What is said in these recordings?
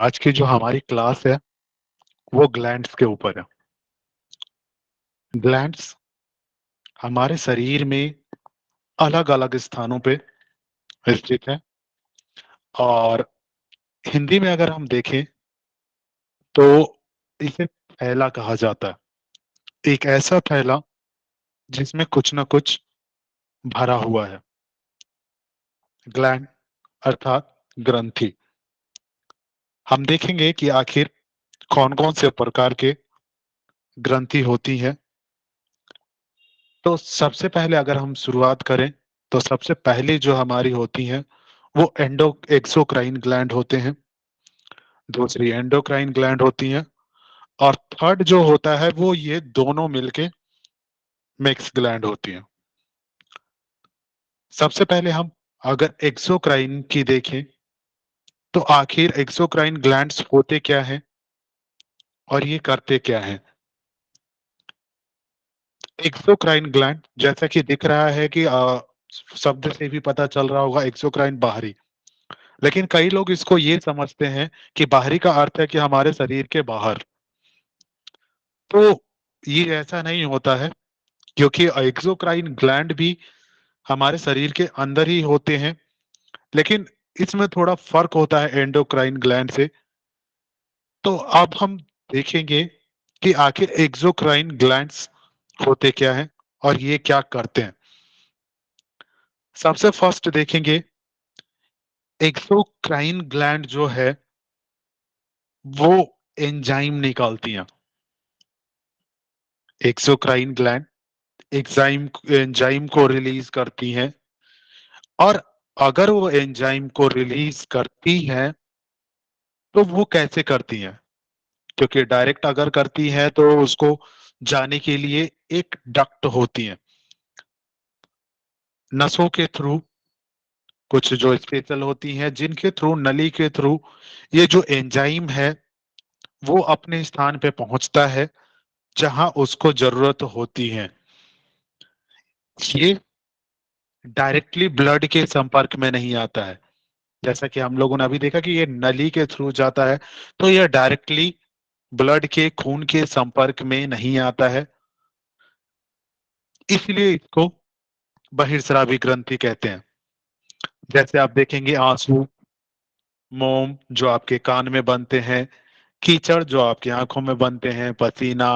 आज की जो हमारी क्लास है वो ग्लैंड्स के ऊपर है। ग्लैंड्स हमारे शरीर में अलग-अलग स्थानों पे स्थित है और हिंदी में अगर हम देखें तो इसे फैला कहा जाता है। एक ऐसा फैला जिसमें कुछ न कुछ भरा हुआ है। ग्लैंड अर्थात ग्रंथि। हम देखेंगे कि आखिर कौन-कौन से प्रकार के ग्रंथि होती हैं। तो सबसे पहले अगर हम शुरुआत करें तो सबसे पहली जो हमारी होती हैं वो एक्सोक्राइन ग्लैंड होते हैं। दूसरी एंडोक्राइन ग्लैंड होती हैं और थर्ड जो होता है वो ये दोनों मिलके मिक्स ग्लैंड होती हैं। सबसे पहले हम अगर एक्सोक्राइन की देखें तो आखिर एक्सोक्राइन ग्लैंड्स होते क्या हैं और ये करते क्या हैं। एक्सोक्राइन ग्लैंड जैसा कि दिख रहा है कि शब्द से भी पता चल रहा होगा एक्सोक्राइन बाहरी। लेकिन कई लोग इसको ये समझते हैं कि बाहरी का अर्थ है कि हमारे शरीर के बाहर। तो ये ऐसा नहीं होता है क्योंकि एक्सोक्राइन ग्लैंड भी हमारे शरीर के अंदर ही होते हैं, लेकिन इसमें थोड़ा फर्क होता है एंडोक्राइन ग्लैंड से। तो अब हम देखेंगे कि आखिर एक्सोक्राइन ग्लैंड्स होते क्या हैं और ये क्या करते हैं। सबसे फर्स्ट देखेंगे एक्सोक्राइन ग्लैंड जो है वो एंजाइम निकालती हैं। एक्सोक्राइन ग्लैंड एंजाइम एंजाइम को रिलीज करती हैं और अगर वो एंजाइम को रिलीज करती हैं तो वो कैसे करती हैं, क्योंकि डायरेक्ट अगर करती है तो उसको जाने के लिए एक डक्ट होती है नसों के थ्रू, कुछ जो स्पेशल होती हैं जिनके थ्रू नली के थ्रू ये जो एंजाइम है वो अपने स्थान पे पहुंचता है जहां उसको जरूरत होती है। ये डायरेक्टली ब्लड के संपर्क में नहीं आता है। जैसा कि हम लोगों ने अभी देखा कि ये नली के थ्रू जाता है, तो ये डायरेक्टली ब्लड के खून के संपर्क में नहीं आता है, इसलिए इसको बहिर्स्रावी ग्रंथि कहते हैं। जैसे आप देखेंगे आंसू, मोम जो आपके कान में बनते हैं, कीचड़ जो आपकी आंखों में बनते हैं, पसीना,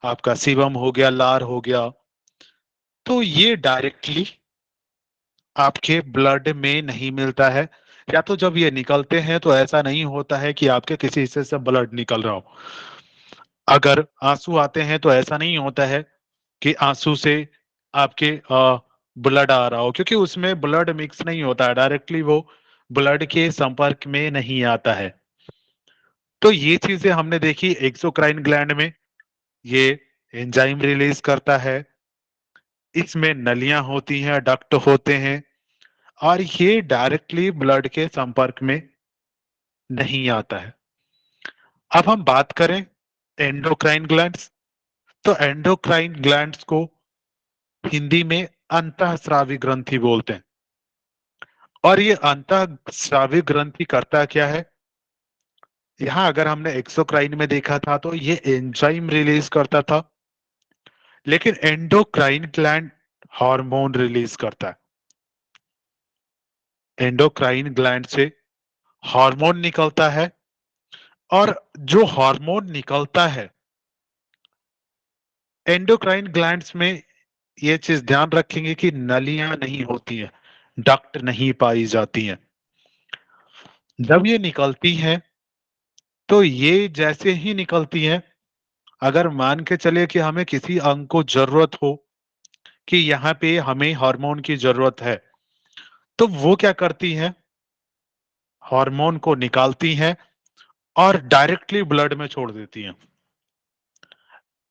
आपका सीबम हो गया, लार हो गया, तो ये डायरेक्टली आपके ब्लड में नहीं मिलता है। या तो जब ये निकलते हैं तो ऐसा नहीं होता है कि आपके किसी हिस्से से ब्लड निकल रहा हो। अगर आंसू आते हैं तो ऐसा नहीं होता है कि आंसू से आपके ब्लड आ रहा हो, क्योंकि उसमें ब्लड मिक्स नहीं होता है, डायरेक्टली वो ब्लड के संपर्क में नहीं आता है। तो ये चीजें हमने देखी एक्सोक्राइन ग्लैंड में, ये एंजाइम रिलीज करता है, इसमें नलियां होती हैं, डक्ट होते हैं और ये डायरेक्टली ब्लड के संपर्क में नहीं आता है। अब हम बात करें एंडोक्राइन ग्लैंड्स, तो एंडोक्राइन ग्लैंड्स को हिंदी में अंतःस्रावी ग्रंथि बोलते हैं। और ये अंतःस्रावी ग्रंथि करता क्या है, यहाँ अगर हमने एक्सोक्राइन में देखा था तो ये एंजाइम रिलीज करता था, लेकिन एंडोक्राइन ग्लैंड हार्मोन रिलीज करता है। एंडोक्राइन ग्लैंड से हार्मोन निकलता है और जो हार्मोन निकलता है एंडोक्राइन ग्लैंड्स में, ये चीज ध्यान रखेंगे कि नलियां नहीं होती है, डक्ट नहीं पाई जाती हैं। जब ये निकलती हैं तो ये जैसे ही निकलती हैं, अगर मान के चले कि हमें किसी अंग को जरूरत हो कि यहाँ पे हमें हार्मोन की जरूरत है, तो वो क्या करती है, हार्मोन को निकालती हैं और डायरेक्टली ब्लड में छोड़ देती हैं।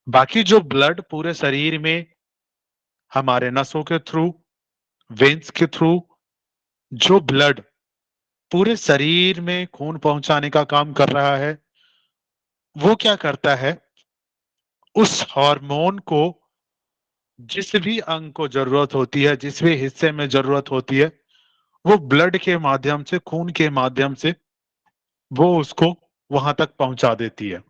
बाकी जो ब्लड पूरे शरीर में हमारे नसों के थ्रू, वेन्स के थ्रू जो ब्लड पूरे शरीर में खून पहुंचाने का काम कर रहा है, वो क्या करता है, उस हार्मोन को जिस भी अंग को जरूरत होती है, जिस भी हिस्से में जरूरत होती है, वो ब्लड के माध्यम से, खून के माध्यम से वो उसको वहां तक पहुंचा देती है।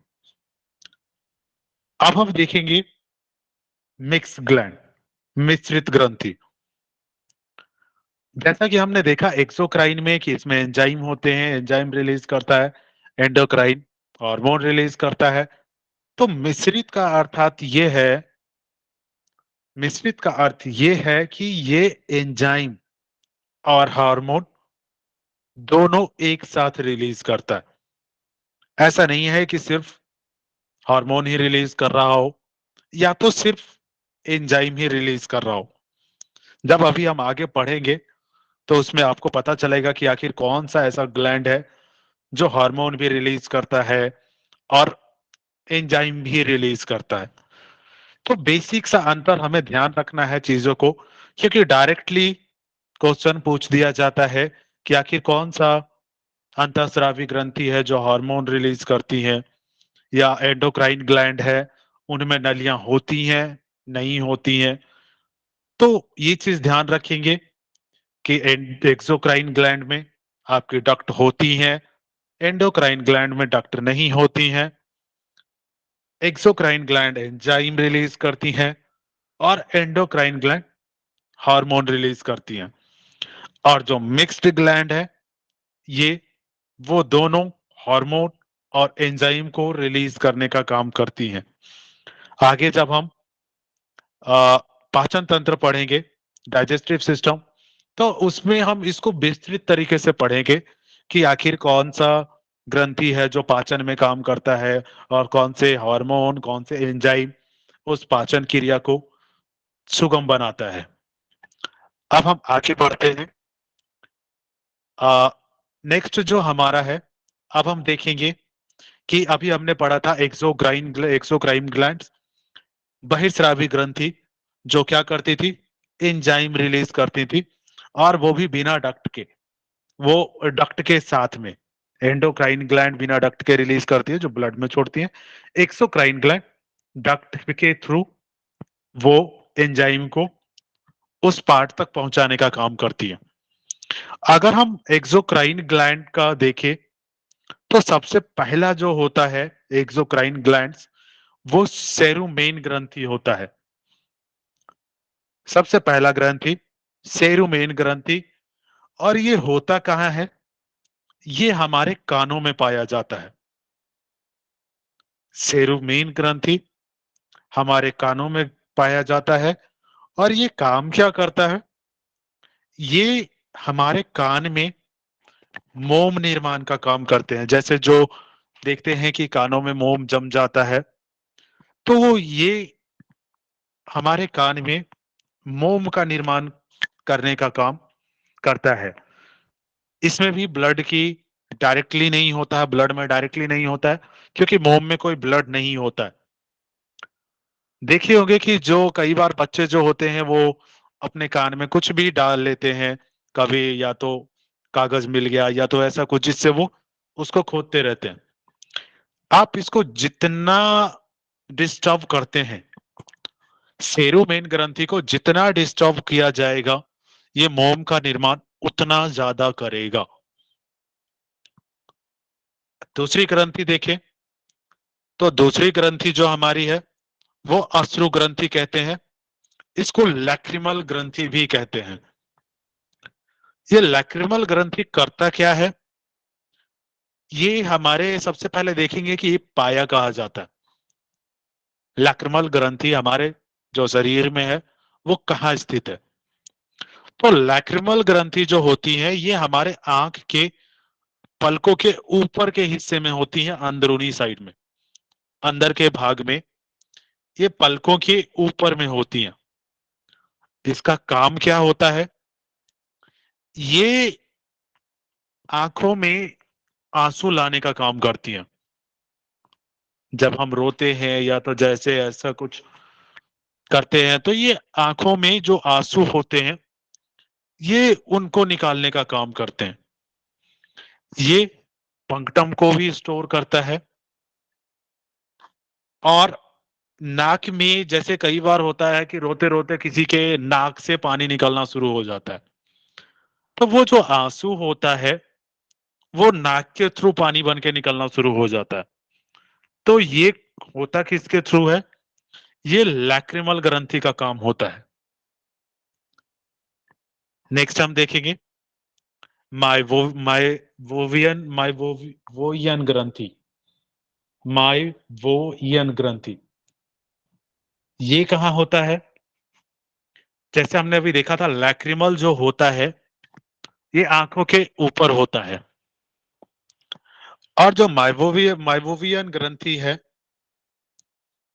अब हम देखेंगे मिक्स ग्लैंड, मिश्रित ग्रंथि। जैसा कि हमने देखा एक्सोक्राइन में कि इसमें एंजाइम होते हैं, एंजाइम रिलीज करता है, एंडोक्राइन हार्मोन रिलीज करता है। तो मिश्रित का अर्थात ये है, मिश्रित का अर्थ ये है कि ये एंजाइम और हार्मोन दोनों एक साथ रिलीज करता है। ऐसा नहीं है कि सिर्फ हार्मोन ही रिलीज कर रहा हो या तो सिर्फ एंजाइम ही रिलीज कर रहा हो। जब अभी हम आगे पढ़ेंगे तो उसमें आपको पता चलेगा कि आखिर कौन सा ऐसा ग्लैंड है जो हार्मोन भी रिलीज करता है और एंजाइम भी रिलीज करता है। तो बेसिक सा अंतर हमें ध्यान रखना है चीजों को, क्योंकि डायरेक्टली क्वेश्चन पूछ दिया जाता है कि आखिर कौन सा अंतःस्रावी ग्रंथि है जो हार्मोन रिलीज करती है, या एंडोक्राइन ग्लैंड है उनमें नलियां होती हैं नहीं होती हैं। तो ये चीज ध्यान रखेंगे कि एक्सोक्राइन ग्लैंड में आपकी डक्ट होती हैं, एंडोक्राइन ग्लैंड में डक्ट नहीं होती हैं। एक्सोक्राइन ग्लैंड एंजाइम रिलीज करती हैं और एंडोक्राइन ग्लैंड हार्मोन रिलीज करती हैं। और जो मिक्स्ड ग्लैंड है ये वो दोनों हार्मोन और एंजाइम को रिलीज करने का काम करती हैं। आगे जब हम पाचन तंत्र पढ़ेंगे, डाइजेस्टिव सिस्टम, तो उसमें हम इसको विस्तृत तरीके से पढ़ेंगे कि आखिर कौन सा ग्रंथि है जो पाचन में काम करता है और कौन से हार्मोन कौन से एंजाइम उस पाचन क्रिया को सुगम बनाता है। अब हम आगे बढ़ते हैं। नेक्स्ट जो हमारा है, अब हम देखेंगे कि अभी हमने पढ़ा था एक्सोक्राइन ग्लैंड, बहिर्स्रावी ग्रंथि, जो क्या करती थी, एंजाइम रिलीज करती थी, और वो भी बिना डक्ट के, वो डक्ट के साथ में। एंडोक्राइन ग्लैंड बिना डक्ट के रिलीज करती है जो ब्लड में छोड़ती है। एक्सोक्राइन ग्लैंड डक्ट के थ्रू वो एंजाइम को उस पार्ट तक पहुंचाने का काम करती है। अगर हम एक्सोक्राइन ग्लैंड का देखें तो सबसे पहला जो होता है एक्सोक्राइन ग्लैंड, वो सेरुमेन ग्रंथि होता है। सबसे पहला ग्रंथि सेरुमेन ग्रंथि। और ये होता कहाँ है, ये हमारे कानों में पाया जाता है। सेरुमेन ग्रंथि हमारे कानों में पाया जाता है। और ये काम क्या करता है, ये हमारे कान में मोम निर्माण का काम करते हैं। जैसे जो देखते हैं कि कानों में मोम जम जाता है, तो वो ये हमारे कान में मोम का निर्माण करने का काम करता है। इसमें भी ब्लड की डायरेक्टली नहीं होता है, ब्लड में डायरेक्टली नहीं होता है, क्योंकि मोम में कोई ब्लड नहीं होता है। देखे होंगे कि जो कई बार बच्चे जो होते हैं वो अपने कान में कुछ भी डाल लेते हैं, कभी या तो कागज मिल गया या तो ऐसा कुछ, जिससे वो उसको खोदते रहते हैं। आप इसको जितना डिस्टर्ब करते हैं, सेरुमेन ग्रंथि को जितना डिस्टर्ब किया जाएगा, ये मोम का निर्माण उतना ज्यादा करेगा। दूसरी ग्रंथि देखें तो दूसरी ग्रंथि जो हमारी है वो अश्रु ग्रंथि कहते हैं। इसको लैक्रिमल ग्रंथि भी कहते हैं। ये लैक्रिमल ग्रंथि करता क्या है, ये हमारे सबसे पहले देखेंगे कि ये पाया कहा जाता है। लैक्रिमल ग्रंथि हमारे जो शरीर में है वो कहाँ स्थित है। तो लैक्रिमल ग्रंथि जो होती है ये हमारे आंख के पलकों के ऊपर के हिस्से में होती है, अंदरूनी साइड में, अंदर के भाग में ये पलकों के ऊपर में होती हैं। इसका काम क्या होता है, ये आंखों में आंसू लाने का काम करती हैं। जब हम रोते हैं या तो जैसे ऐसा कुछ करते हैं, तो ये आंखों में जो आंसू होते हैं ये उनको निकालने का काम करते हैं। ये पंक्टम को भी स्टोर करता है। और नाक में जैसे कई बार होता है कि रोते रोते किसी के नाक से पानी निकलना शुरू हो जाता है, तो वो जो आंसू होता है वो नाक के थ्रू पानी बन के निकलना शुरू हो जाता है। तो ये होता किसके थ्रू है? ये लैक्रिमल ग्रंथि का काम होता है। नेक्स्ट हम देखेंगे माइवोवियन ग्रंथि। माइवोवियन ग्रंथि ये कहाँ होता है? जैसे हमने अभी देखा था लैक्रिमल जो होता है ये आंखों के ऊपर होता है, और जो माइवोवियन ग्रंथि है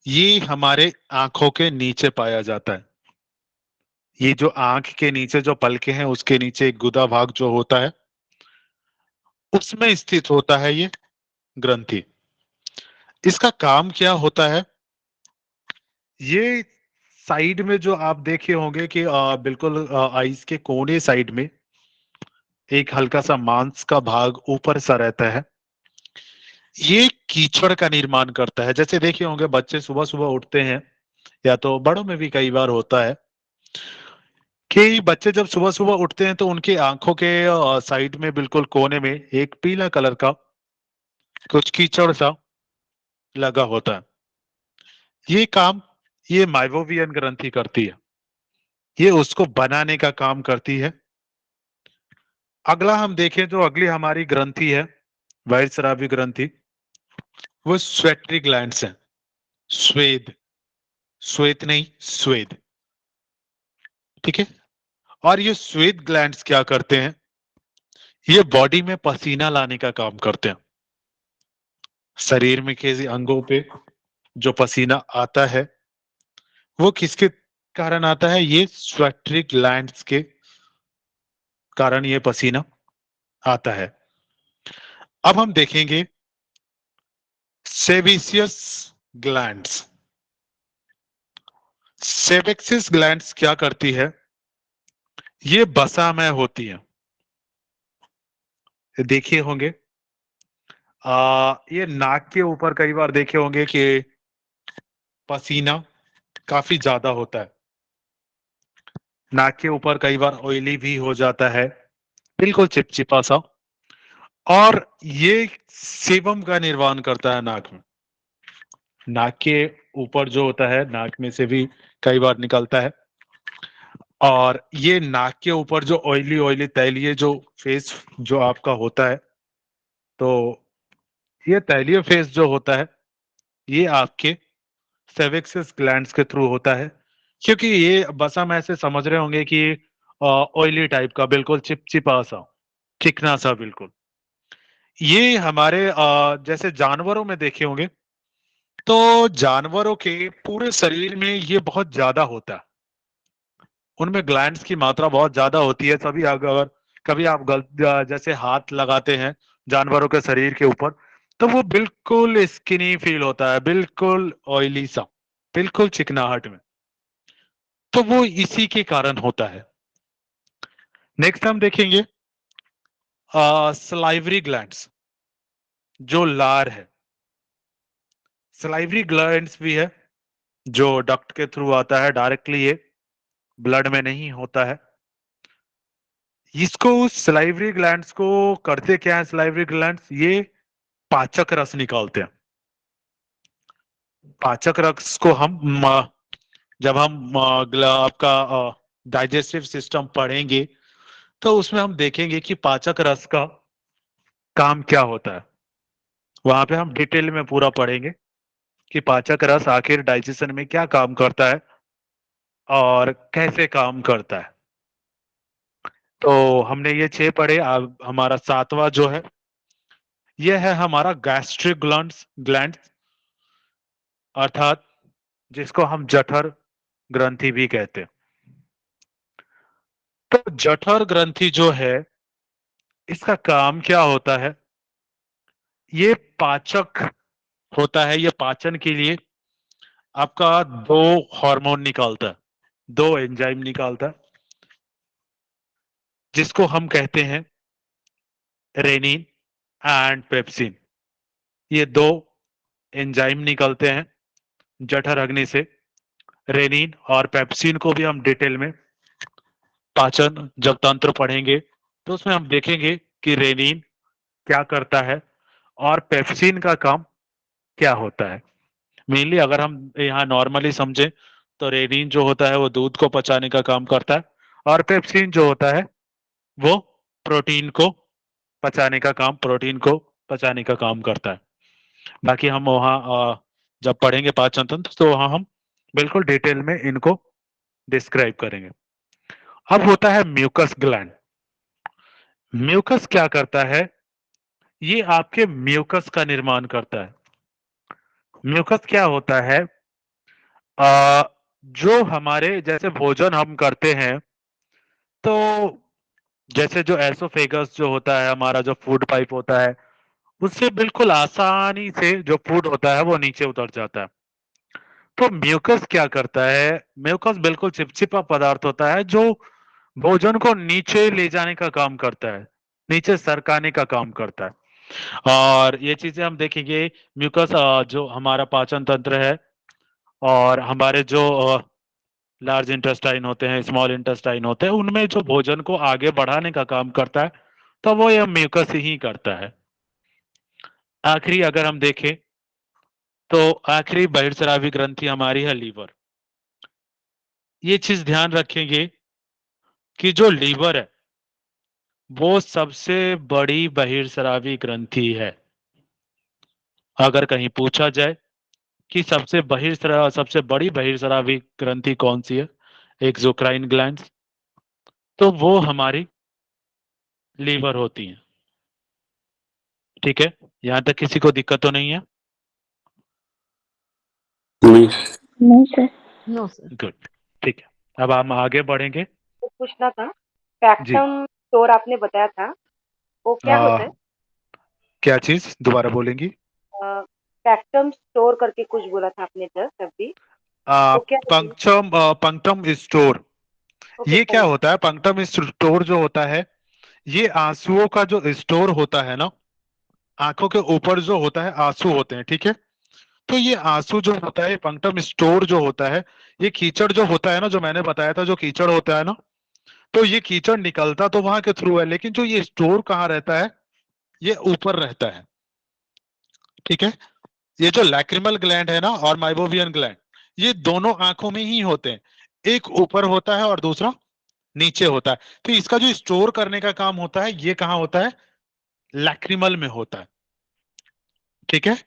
ये हमारे आंखों के नीचे पाया जाता है। ये जो आंख के नीचे जो पलके हैं उसके नीचे एक गुदा भाग जो होता है उसमें स्थित होता है ये ग्रंथि। इसका काम क्या होता है? ये साइड में जो आप देखे होंगे कि बिल्कुल आईज के कोने साइड में एक हल्का सा मांस का भाग ऊपर सा रहता है। ये कीचड़ का निर्माण करता है। जैसे देखे होंगे बच्चे सुबह सुबह उठते हैं, या तो बड़ों में भी कई बार होता है कि बच्चे जब सुबह सुबह उठते हैं तो उनकी आंखों के साइड में बिल्कुल कोने में एक पीला कलर का कुछ कीचड़ सा लगा होता है। ये काम ये माइवोवियन ग्रंथि करती है, ये उसको बनाने का काम करती है। अगला हम देखें जो अगली हमारी ग्रंथि है बहिर्स्रावी ग्रंथि, वो स्वेटरी ग्लैंड्स है। स्वेद, श्वेत नहीं स्वेद, ठीक है। और ये स्वेद ग्लैंड्स क्या करते हैं? ये बॉडी में पसीना लाने का काम करते हैं। शरीर में किसी अंगों पे जो पसीना आता है वो किसके कारण आता है? ये स्वेटरी ग्लैंड्स के कारण ये पसीना आता है। अब हम देखेंगे सेबेसियस ग्लैंड्स। सेबेसियस ग्लैंड्स क्या करती है? ये बसामय होती है। देखे होंगे ये नाक के ऊपर कई बार देखे होंगे कि पसीना काफी ज्यादा होता है। नाक के ऊपर कई बार ऑयली भी हो जाता है, बिल्कुल चिपचिपा सा। और ये सेबम का निर्माण करता है नाक में। नाक के ऊपर जो होता है नाक में से भी कई बार निकलता है। और ये नाक के ऊपर जो ऑयली ऑयली तैलीय जो फेस जो आपका होता है, तो ये तैलीय फेस जो होता है ये आपके सेबेसियस ग्लैंड्स के थ्रू होता है। क्योंकि ये बस हम ऐसे समझ रहे होंगे कि ऑयली टाइप का, बिल्कुल चिपचिपा सा, चिकना सा बिल्कुल। ये हमारे जैसे जानवरों में देखे होंगे तो जानवरों के पूरे शरीर में ये बहुत ज्यादा होता है। उनमें ग्लैंड्स की मात्रा बहुत ज्यादा होती है। सभी अगर कभी आप जैसे हाथ लगाते हैं जानवरों के शरीर के ऊपर तो वो बिल्कुल स्किनी फील होता है, बिल्कुल ऑयली सा, बिल्कुल चिकनाहट में। तो वो इसी के कारण होता है। नेक्स्ट हम देखेंगे सलाइवरी ग्लैंड्स, जो लार है। सलाइवरी ग्लैंड्स भी है जो डक्ट के थ्रू आता है, डायरेक्टली ये ब्लड में नहीं होता है। इसको सलाइवरी ग्लैंड्स को करते क्या है? सलाइवरी ग्लैंड्स ये पाचक रस निकालते हैं। पाचक रस को हम जब हम आपका डाइजेस्टिव सिस्टम पढ़ेंगे तो उसमें हम देखेंगे कि पाचक रस का काम क्या होता है। वहां पे हम डिटेल में पूरा पढ़ेंगे कि पाचक रस आखिर डाइजेशन में क्या काम करता है और कैसे काम करता है। तो हमने ये 6 पढ़े। अब हमारा 7वां जो है ये है हमारा गैस्ट्रिक ग्लैंड, अर्थात जिसको हम जठर ग्रंथि भी कहते हैं। तो जठर ग्रंथि जो है इसका काम क्या होता है? ये पाचक होता है। ये पाचन के लिए आपका 2 हार्मोन निकालता है, 2 एंजाइम निकालता है, जिसको हम कहते हैं रेनिन एंड पेप्सिन। ये 2 एंजाइम निकलते हैं जठर अग्नि से। रेनिन और पेप्सिन को भी हम डिटेल में पाचन जब तंत्र पढ़ेंगे तो उसमें हम देखेंगे कि रेनिन क्या करता है और पेप्सिन का काम क्या होता है। मेनली अगर हम यहाँ नॉर्मली समझे तो रेनिन जो होता है वो दूध को पचाने का काम करता है और पेप्सिन जो होता है वो प्रोटीन को प्रोटीन को पचाने का काम करता है। बाकी हम वहाँ जब पढ़ेंगे पाचन तंत्र तो वहां हम बिल्कुल डिटेल में इनको डिस्क्राइब करेंगे। अब होता है म्यूकस ग्लैंड। म्यूकस क्या करता है, ये आपके म्यूकस का निर्माण करता है। म्यूकस क्या होता है, आ, जो हमारे जैसे भोजन हम करते हैं तो जैसे जो एसोफेगस जो होता है, हमारा जो फूड पाइप होता है, उससे बिल्कुल आसानी से जो फूड होता है वो नीचे उतर जाता है। तो म्यूकस क्या करता है, म्यूकस बिल्कुल चिपचिपा पदार्थ होता है जो भोजन को नीचे ले जाने का काम करता है, नीचे सरकाने का काम करता है। और ये चीजें हम देखेंगे, म्यूकस जो हमारा पाचन तंत्र है और हमारे जो लार्ज इंटेस्टाइन होते हैं, स्मॉल इंटेस्टाइन होते हैं, उनमें जो भोजन को आगे बढ़ाने का काम करता है तो वो यह म्यूकस ही करता है। आखिरी अगर हम देखें तो आखिरी बहिर्स्रावी ग्रंथि हमारी है लीवर। ये चीज ध्यान रखेंगे कि जो लीवर है वो सबसे बड़ी बहिर्स्रावी ग्रंथि है। अगर कहीं पूछा जाए कि सबसे बड़ी बहिर्स्रावी ग्रंथि कौन सी है, एक्सोक्राइन ग्लैंड, तो वो हमारी लीवर होती है। ठीक है, यहां तक किसी को दिक्कत तो नहीं है? नहीं नहीं सर। No sir. गुड, ठीक है, अब हम आगे बढ़ेंगे। तो पूछना था, जी, फैक्टम स्टोर आपने बताया था, वो क्या होता है? क्या चीज दोबारा बोलेंगी? फैक्टम स्टोर करके कुछ बोला था आपने जस्ट अभी, वो क्या होता है? पंक्टम स्टोर, ओके, ये क्या होता है? पंक्टम स्टोर जो होता है, ये आंसुओं का जो स्टोर होता है ना, आंखों के ऊपर जो होता है आंसू होते हैं, ठीक है। तो ये आंसू जो होता है, पंक्टम स्टोर जो होता है, ये कीचड़ जो होता है ना, जो मैंने बताया था, जो कीचड़ होता है ना, तो ये कीचड़ निकलता तो वहां के थ्रू है, लेकिन जो ये स्टोर कहाँ रहता है, ये ऊपर रहता है। ठीक है, ये जो लैक्रिमल ग्लैंड है ना और माइबोवियन ग्लैंड, ये दोनों आंखों में ही होते हैं। एक ऊपर होता है और दूसरा नीचे होता है। तो इसका जो स्टोर करने का काम होता है, ये कहाँ होता है? लैक्रिमल में होता है। ठीक है,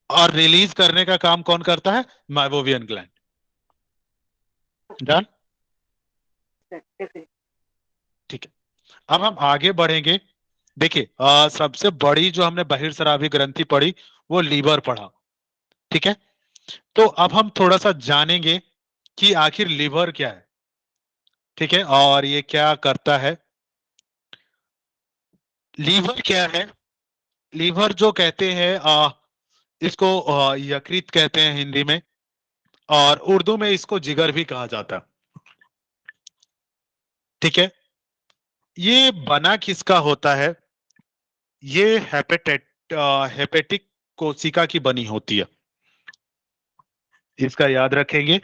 और रिलीज करने का काम कौन करता है? माइबोवियन ग्लैंड। डन, ठीक है। अब हम आगे बढ़ेंगे। देखिए, सबसे बड़ी जो हमने बहिर्स्रावी ग्रंथि पढ़ी वो लीवर पढ़ा, ठीक है। तो अब हम थोड़ा सा जानेंगे कि आखिर लीवर क्या है, ठीक है, और ये क्या करता है। लीवर क्या है? लीवर जो कहते हैं, इसको यकृत कहते हैं हिंदी में, और उर्दू में इसको जिगर भी कहा जाता है। ठीक है, ये बना किसका होता है? ये हेपेटिक कोशिका की बनी होती है। इसका याद रखेंगे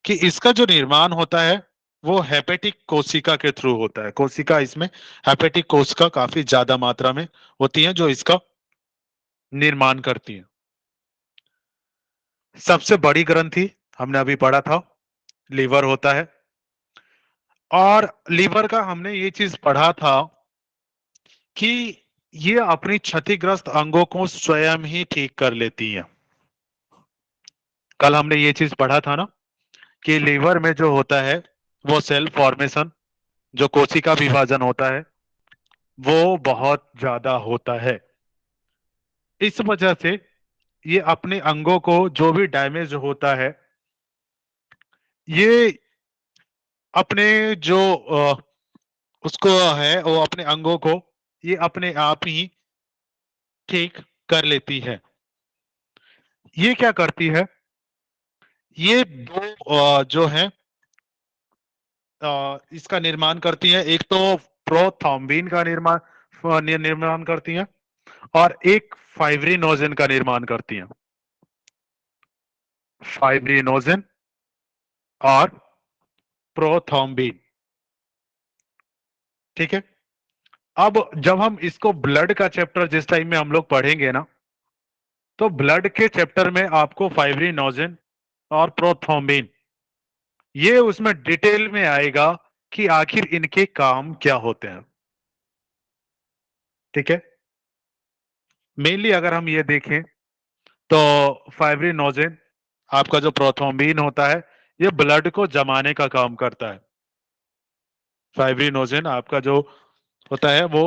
कि इसका जो निर्माण होता है वो हेपेटिक कोशिका के थ्रू होता है। कोशिका इसमें, हेपेटिक कोशिका काफी ज्यादा मात्रा में होती है जो इसका निर्माण करती है। सबसे बड़ी ग्रंथि हमने अभी पढ़ा था, लीवर होता है। और लीवर का हमने ये चीज पढ़ा था कि ये अपनी क्षतिग्रस्त अंगों को स्वयं ही ठीक कर लेती है। कल हमने ये चीज पढ़ा था ना कि लीवर में जो होता है वो सेल फॉर्मेशन, जो कोशिका विभाजन होता है, वो बहुत ज्यादा होता है। इस वजह से ये अपने अंगों को जो भी डैमेज होता है, ये अपने जो उसको है, वो अपने अंगों को ये अपने आप ही ठीक कर लेती है। ये क्या करती है? ये दो जो है इसका निर्माण करती है। एक तो प्रोथ्रोम्बिन का निर्माण करती है और एक फाइब्रिनोजन का निर्माण करती है। फाइब्रिनोजन और प्रोथ्रोम्बिन, ठीक है। अब जब हम इसको ब्लड का चैप्टर जिस टाइम में हम लोग पढ़ेंगे ना, तो ब्लड के चैप्टर में आपको फाइब्रिनोजेन और प्रोथ्रोम्बिन ये उसमें डिटेल में आएगा कि आखिर इनके काम क्या होते हैं। ठीक है, मेनली अगर हम ये देखें तो फाइब्रिनोजेन आपका जो प्रोथ्रोम्बिन होता है ये ब्लड को जमाने का काम करता है। फाइब्रिनोजेन आपका जो होता है वो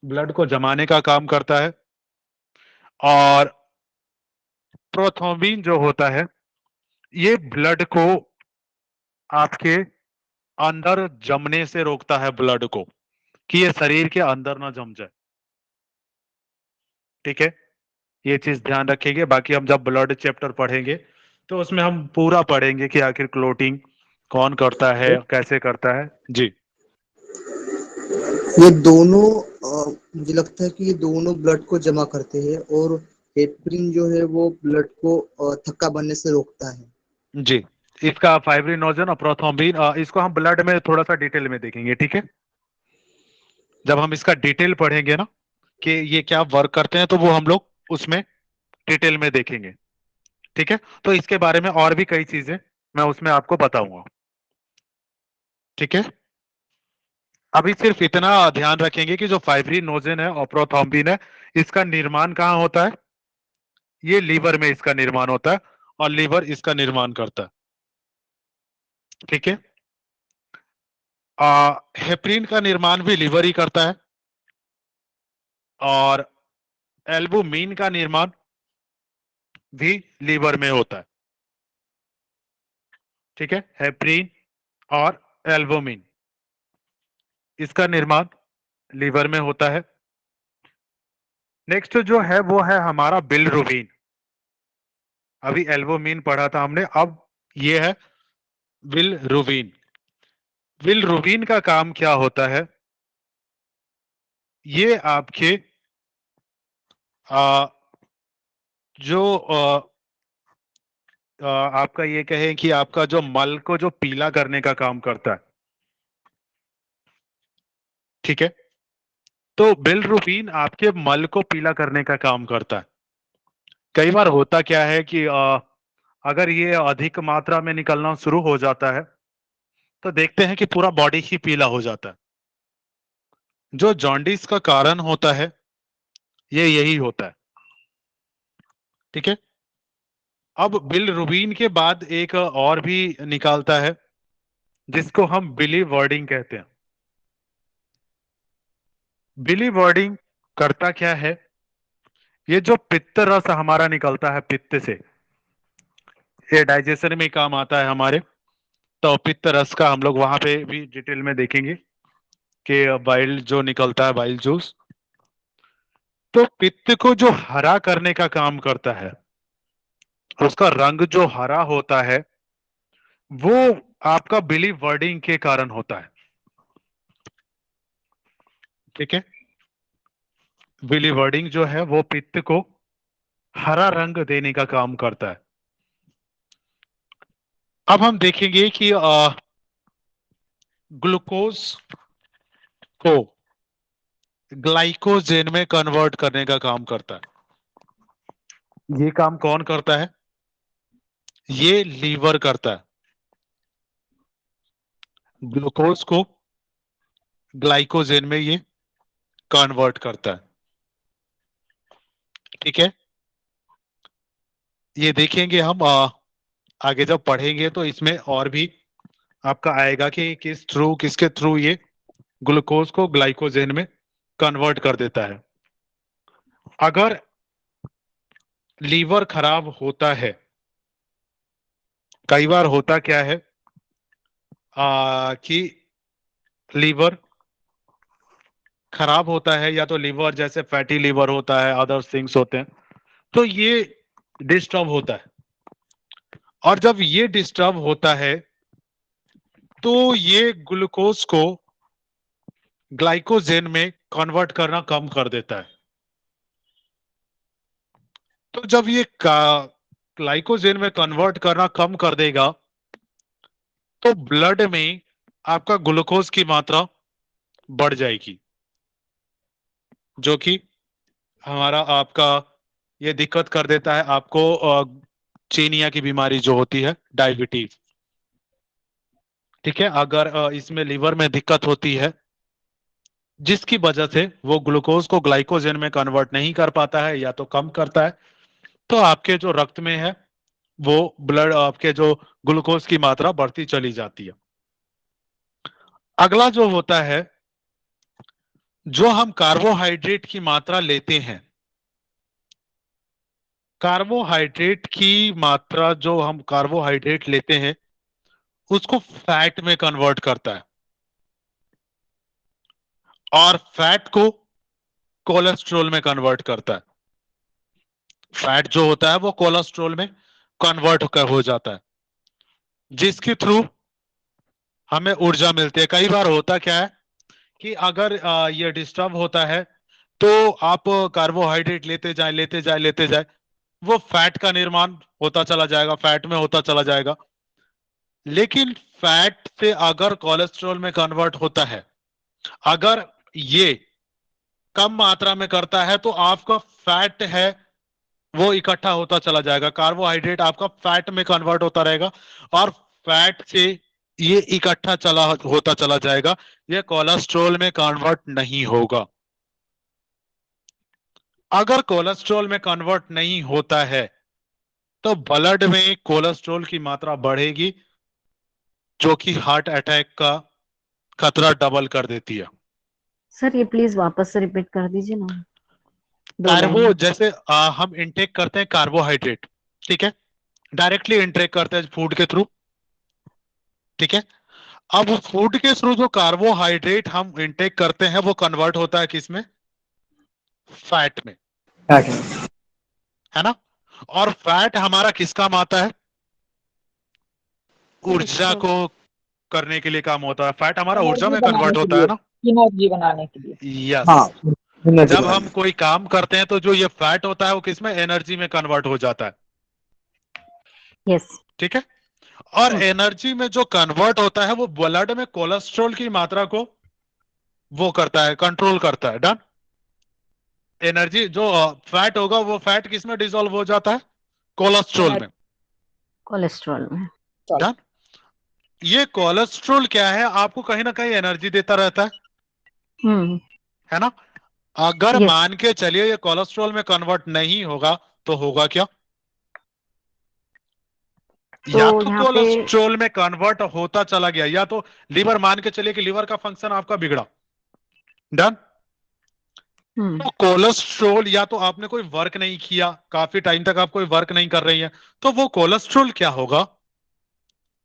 ब्लड को जमाने का काम करता है, और प्रोथ्रोम्बिन जो होता है ये ब्लड को आपके अंदर जमने से रोकता है, ब्लड को कि ये शरीर के अंदर ना जम जाए। ठीक है, ये चीज ध्यान रखेंगे। बाकी हम जब ब्लड चैप्टर पढ़ेंगे तो उसमें हम पूरा पढ़ेंगे कि आखिर क्लोटिंग कौन करता है, कैसे करता है। जी, ये दोनों मुझे लगता है कि ये दोनों ब्लड को जमा करते हैं, और हेपरिन जो है वो ब्लड को थक्का बनने से रोकता है। जी, इसका फाइब्रिनोजन और प्रोथ्रोम्बिन इसको हम ब्लड में थोड़ा सा डिटेल में देखेंगे। ठीक है, जब हम इसका डिटेल पढ़ेंगे ना कि ये क्या वर्क करते हैं, तो वो हम लोग उसमें डिटेल में देखेंगे। ठीक है, तो इसके बारे में और भी कई चीजें मैं उसमें आपको बताऊंगा। ठीक है, अभी सिर्फ इतना ध्यान रखेंगे कि जो फाइब्रिनोजेन है और प्रोथ्रोम्बिन है इसका निर्माण कहाँ होता है। ये लीवर में इसका निर्माण होता है और लीवर इसका निर्माण करता है। ठीक है, हेपरिन का निर्माण भी लीवर ही करता है, और एल्बुमिन का निर्माण भी लीवर में होता है। ठीक है, हेपरिन और एल्बुमिन इसका निर्माण लीवर में होता है। नेक्स्ट जो है वो है हमारा बिलरुबिन। अभी एल्बुमिन पढ़ा था हमने, अब ये है बिलरुबिन। बिलरुबिन का काम क्या होता है, ये आपके आ, जो आपका ये कहें कि आपका जो मल को जो पीला करने का काम करता है। ठीक है, तो बिलरुबिन आपके मल को पीला करने का काम करता है। कई बार होता क्या है कि अगर ये अधिक मात्रा में निकलना शुरू हो जाता है तो देखते हैं कि पूरा बॉडी ही पीला हो जाता है। जो जॉन्डिस का कारण होता है ये यही होता है। ठीक है, अब बिलरुबिन के बाद एक और भी निकालता है जिसको हम बिलीवर्डिंग कहते हैं। बिलीवर्डिंग करता क्या है, ये जो पित्त रस हमारा निकलता है पित्त से, ये डाइजेशन में काम आता है हमारे। तो पित्त रस का हम लोग वहां पे भी डिटेल में देखेंगे कि बाइल जो निकलता है, बाइल जूस, तो पित्त को जो हरा करने का काम करता है, उसका रंग जो हरा होता है वो आपका बिलीवर्डिंग के कारण होता है। ठीक है, बिलीवर्डिंग जो है वो पित्त को हरा रंग देने का काम करता है। अब हम देखेंगे कि ग्लूकोज को ग्लाइकोजेन में कन्वर्ट करने का काम करता है। ये काम कौन करता है, ये लीवर करता है। ग्लूकोज को ग्लाइकोजेन में ये कन्वर्ट करता है। ठीक है, ये देखेंगे हम आगे जब पढ़ेंगे तो इसमें और भी आपका आएगा कि किसके थ्रू ये ग्लूकोज को ग्लाइकोजेन में कन्वर्ट कर देता है। अगर लीवर खराब होता है, कई बार होता क्या है कि लीवर खराब होता है, या तो लीवर जैसे फैटी लीवर होता है, अदर थिंग्स होते हैं, तो ये डिस्टर्ब होता है। और जब ये डिस्टर्ब होता है तो ये ग्लूकोज को ग्लाइकोजेन में कन्वर्ट करना कम कर देता है। तो जब ये ग्लाइकोजेन में कन्वर्ट करना कम कर देगा तो ब्लड में आपका ग्लूकोज की मात्रा बढ़ जाएगी। जो कि हमारा आपका ये दिक्कत कर देता है आपको चीनिया की बीमारी जो होती है, डायबिटीज। ठीक है, अगर इसमें लीवर में दिक्कत होती है जिसकी वजह से वो ग्लूकोज को ग्लाइकोजन में कन्वर्ट नहीं कर पाता है या तो कम करता है, तो आपके जो रक्त में है वो ब्लड, आपके जो ग्लूकोज की मात्रा बढ़ती चली जाती है। अगला जो होता है, जो हम कार्बोहाइड्रेट की मात्रा लेते हैं, कार्बोहाइड्रेट की मात्रा जो हम कार्बोहाइड्रेट लेते हैं उसको फैट में कन्वर्ट करता है और फैट को कोलेस्ट्रॉल में कन्वर्ट करता है। फैट जो होता है वो कोलेस्ट्रॉल में कन्वर्ट हो जाता है, जिसके थ्रू हमें ऊर्जा मिलती है। कई बार होता क्या है कि अगर ये डिस्टर्ब होता है तो आप कार्बोहाइड्रेट लेते जाए, वो फैट का निर्माण होता चला जाएगा, फैट में होता चला जाएगा। लेकिन फैट से अगर कोलेस्ट्रॉल में कन्वर्ट होता है, अगर ये कम मात्रा में करता है तो आपका फैट है वो इकट्ठा होता चला जाएगा। कार्बोहाइड्रेट आपका फैट में कन्वर्ट होता रहेगा और फैट से ये इकट्ठा होता चला जाएगा, ये कोलेस्ट्रॉल में कन्वर्ट नहीं होगा। अगर कोलेस्ट्रॉल में कन्वर्ट नहीं होता है तो ब्लड में कोलेस्ट्रॉल की मात्रा बढ़ेगी, जो कि हार्ट अटैक का खतरा डबल कर देती है। सर ये प्लीज वापस से रिपीट कर दीजिए ना, दो कार्बो लाइन। जैसे हम इंटेक करते हैं कार्बोहाइड्रेट, ठीक है, डायरेक्टली इंटेक करते हैं फूड के थ्रू, ठीक है। अब फूड के थ्रू जो कार्बोहाइड्रेट हम इंटेक करते हैं वो कन्वर्ट होता है किसमें? फैट में, है ना। और फैट हमारा किस काम आता है? ऊर्जा को करने के लिए काम होता है। फैट हमारा ऊर्जा में कन्वर्ट होता है ना, एनर्जी बनाने के लिए। यस। हाँ, एनर्जी जब बनाने। हम कोई काम करते हैं तो जो ये फैट होता है वो किसमें? एनर्जी में कन्वर्ट हो जाता है, यस। ठीक है। और एनर्जी में जो कन्वर्ट होता है वो ब्लड में कोलेस्ट्रॉल की मात्रा को वो करता है, कंट्रोल करता है। डन। एनर्जी जो फैट होगा वो फैट किसमें डिसॉल्व हो जाता है? कोलेस्ट्रॉल में। कोलेस्ट्रॉल में। डन। ये कोलेस्ट्रॉल क्या है? आपको कहीं ना कहीं एनर्जी देता रहता है ना। अगर Yes. मान के चलिए ये कोलेस्ट्रॉल में कन्वर्ट नहीं होगा तो होगा क्या? तो या तो यहाँ पे कोलेस्ट्रॉल में कन्वर्ट होता चला गया, या तो लीवर, मान के चलिए कि लीवर का फंक्शन आपका बिगड़ा। डन। तो कोलेस्ट्रॉल, या तो आपने कोई वर्क नहीं किया, काफी टाइम तक आप कोई वर्क नहीं कर रही हैं, तो वो कोलेस्ट्रॉल क्या होगा?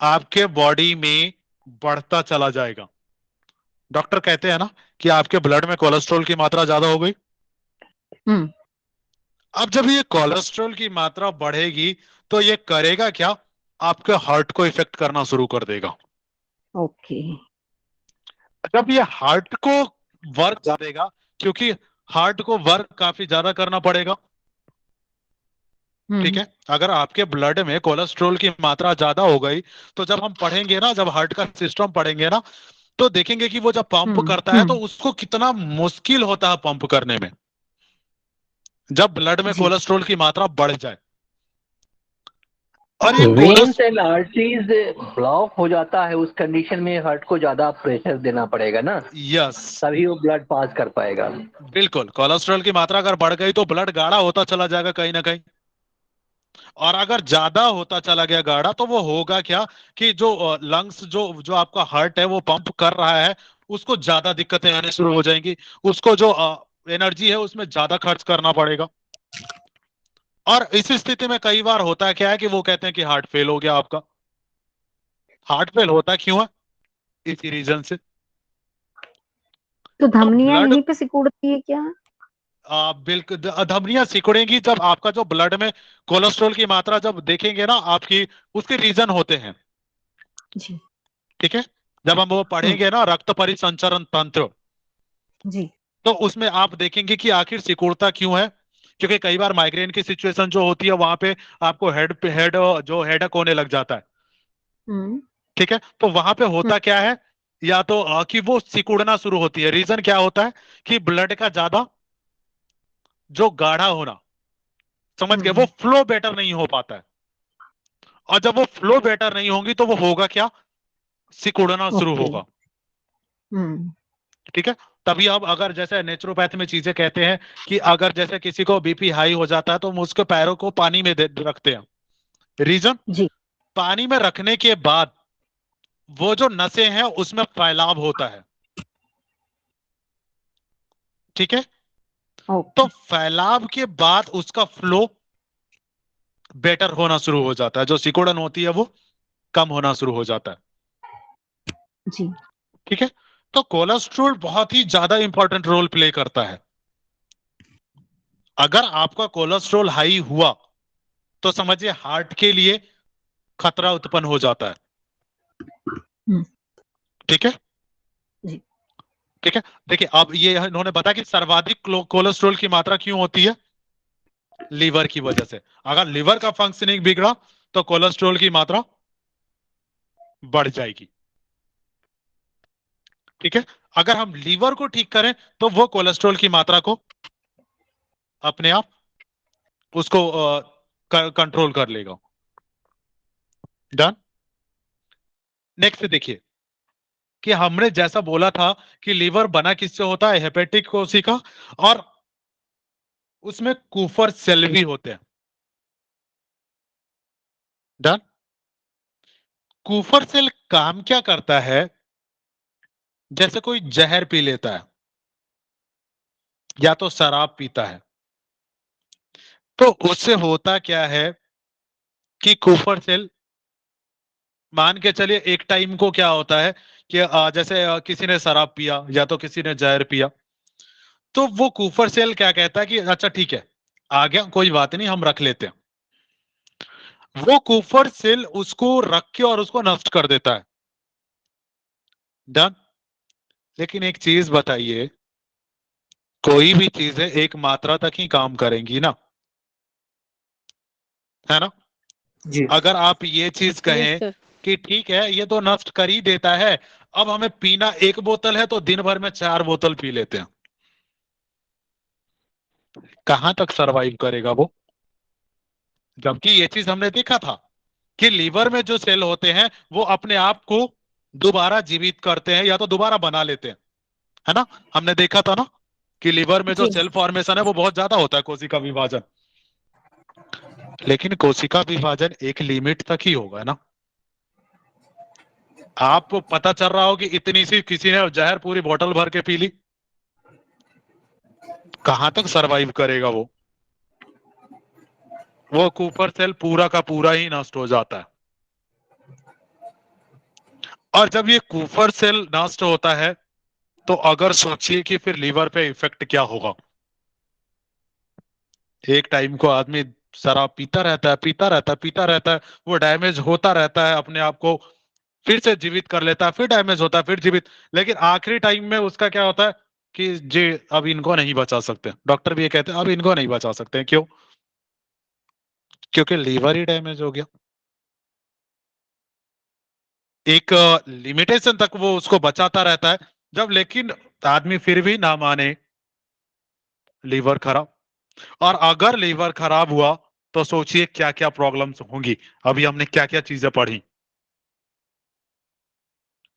आपके बॉडी में बढ़ता चला जाएगा। डॉक्टर कहते हैं ना कि आपके ब्लड में कोलेस्ट्रॉल की मात्रा ज्यादा हो गई। अब जब ये कोलेस्ट्रॉल की मात्रा बढ़ेगी तो ये करेगा क्या? आपके हार्ट को इफेक्ट करना शुरू कर देगा। ओके। जब ये हार्ट को वर्क देगा, क्योंकि हार्ट को वर्क काफी ज्यादा करना पड़ेगा, ठीक है। अगर आपके ब्लड में कोलेस्ट्रॉल की मात्रा ज्यादा हो गई तो जब हम पढ़ेंगे ना, जब हार्ट का सिस्टम पढ़ेंगे ना, तो देखेंगे कि वो जब पंप करता है तो उसको कितना मुश्किल होता है पंप करने में, जब ब्लड में कोलेस्ट्रॉल की मात्रा बढ़ जाए। और ये वेन्स एंड आर्टरीज ब्लॉक हो जाता है, उस कंडीशन में हार्ट को ज्यादा प्रेशर देना पड़ेगा ना। यस, तभी वो ब्लड पास कर पाएगा। बिल्कुल। कोलेस्ट्रॉल की मात्रा अगर बढ़ गई तो ब्लड गाढ़ा होता चला जाएगा कहीं ना कहीं, और अगर ज्यादा होता चला गया गाढ़ा तो वो होगा क्या कि जो लंग्स, जो जो आपका हार्ट है वो पंप कर रहा है, उसको ज्यादा दिक्कतें आने शुरू हो जाएंगी, उसको जो एनर्जी है उसमें ज्यादा खर्च करना पड़ेगा। और इस स्थिति में कई बार होता है क्या है कि वो कहते हैं कि हार्ट फेल हो गया आपका। हार्ट फेल होता क्यों है? इसी रीजन से। तो धमनियां blood- यहीं पे सिकुड़ती है क्या? बिल्कुल, धमनियां सिकुड़ेंगी जब आपका जो ब्लड में कोलेस्ट्रॉल की मात्रा जब देखेंगे ना आपकी, उसके रीजन होते हैं, जी ठीक है। जब हम वो पढ़ेंगे ना रक्त परिसंचरण तंत्र, जी। तो उसमें आप देखेंगे कि आखिर सिकुड़ता क्यों है। क्योंकि कई बार माइग्रेन की सिचुएशन जो होती है वहां पे आपको हेड पे हेड जो हेडक होने लग जाता है, ठीक है। तो वहां पे होता क्या है, या तो कि वो सिकुड़ना शुरू होती है। रीजन क्या होता है कि ब्लड का ज्यादा जो गाढ़ा होना, समझ गए, वो फ्लो बेटर नहीं हो पाता है। और जब वो फ्लो बेटर नहीं होगी तो वो होगा क्या, सिकुड़ना शुरू ओके। होगा। ठीक है। तभी अब अगर जैसे नेचुरोपैथ में चीजें कहते हैं कि अगर जैसे किसी को बीपी हाई हो जाता है तो हम उसके पैरों को पानी में रखते हैं। रीजन, जी। पानी में रखने के बाद वो जो नसें हैं उसमें फैलाव होता है। ठीक है। तो ओके। फैलाव के बाद उसका फ्लो बेटर होना शुरू हो जाता है, जो सिकुड़न होती है वो कम होना शुरू हो जाता है। जी। ठीक है। तो कोलेस्ट्रॉल बहुत ही ज्यादा इंपॉर्टेंट रोल प्ले करता है। अगर आपका कोलेस्ट्रॉल हाई हुआ तो समझिए हार्ट के लिए खतरा उत्पन्न हो जाता है। ठीक है। जी। ठीक है। देखिए अब ये इन्होंने बताया कि सर्वाधिक कोलेस्ट्रॉल की मात्रा क्यों होती है, लीवर की वजह से। अगर लीवर का फंक्शनिंग बिगड़ा तो कोलेस्ट्रॉल की मात्रा बढ़ जाएगी। ठीक है। अगर हम लीवर को ठीक करें तो वो कोलेस्ट्रॉल की मात्रा को अपने आप उसको कंट्रोल कर लेगा। डन। नेक्स्ट देखिए कि हमने जैसा बोला था कि लीवर बना किससे होता है, हेपेटिक कोशिका, और उसमें कूफर सेल भी होते हैं। डन। कूफर सेल काम क्या करता है, जैसे कोई जहर पी लेता है या तो शराब पीता है, तो उससे होता क्या है कि कूफर सेल, मान के चलिए एक टाइम को क्या होता है कि जैसे किसी ने शराब पिया या तो किसी ने जहर पिया, तो वो कूफर सेल क्या कहता है कि अच्छा ठीक है, आ गया, कोई बात नहीं, हम रख लेते हैं। वो कूफर सेल उसको रख के और उसको नष्ट कर देता है। डन। लेकिन एक चीज बताइए, कोई भी चीजें एक मात्रा तक ही काम करेंगी ना, है ना। जी। अगर आप ये चीज कहें सर। कि ठीक है ये तो नष्ट कर ही देता है, अब हमें पीना एक बोतल है तो दिन भर में 4 बोतल पी लेते हैं, कहां तक सरवाइव करेगा वो। जबकि ये चीज हमने देखा था कि लीवर में जो सेल होते हैं वो अपने आप को दोबारा जीवित करते हैं या तो दोबारा बना लेते हैं, है ना। हमने देखा था ना कि लीवर में जो जी। सेल फॉर्मेशन है वो बहुत ज्यादा होता है, कोशिका विभाजन। लेकिन कोशिका विभाजन एक लिमिट तक ही होगा ना। आपको पता चल रहा हो कि इतनी सी किसी ने जहर पूरी बोतल भर के पी ली, कहां तक सरवाइव करेगा वो कूपर सेल पूरा का पूरा ही नष्ट हो जाता है। और जब ये कूपर सेल नष्ट होता है तो अगर सोचिए कि फिर लीवर पे इफेक्ट क्या होगा। एक टाइम को आदमी शराब पीता रहता है, पीता रहता है, पीता रहता है, वो डैमेज होता रहता है, अपने आप को फिर से जीवित कर लेता है, फिर डैमेज होता है, फिर जीवित, लेकिन आखिरी टाइम में उसका क्या होता है कि जी अब इनको नहीं बचा सकते। डॉक्टर भी ये कहते हैं अब इनको नहीं बचा सकते। क्यों? क्योंकि लीवर ही डैमेज हो गया। एक लिमिटेशन तक वो उसको बचाता रहता है, जब लेकिन आदमी फिर भी ना माने, लीवर खराब। और अगर लीवर खराब हुआ तो सोचिए क्या क्या प्रॉब्लम्स होंगी। अभी हमने क्या क्या चीजें पढ़ी।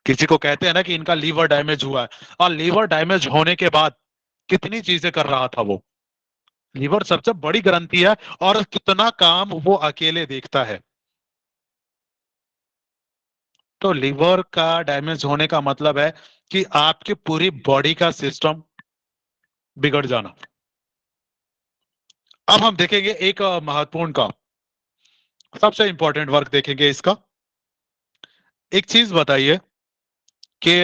किसी को कहते हैं ना कि इनका लीवर डैमेज हुआ है, और लीवर डैमेज होने के बाद कितनी चीजें कर रहा था वो। लीवर सबसे बड़ी ग्रंथि है और कितना काम वो अकेले देखता है। तो लीवर का डैमेज होने का मतलब है कि आपकी पूरी बॉडी का सिस्टम बिगड़ जाना। अब हम देखेंगे एक महत्वपूर्ण का, सबसे इंपॉर्टेंट वर्क देखेंगे इसका। एक चीज बताइए कि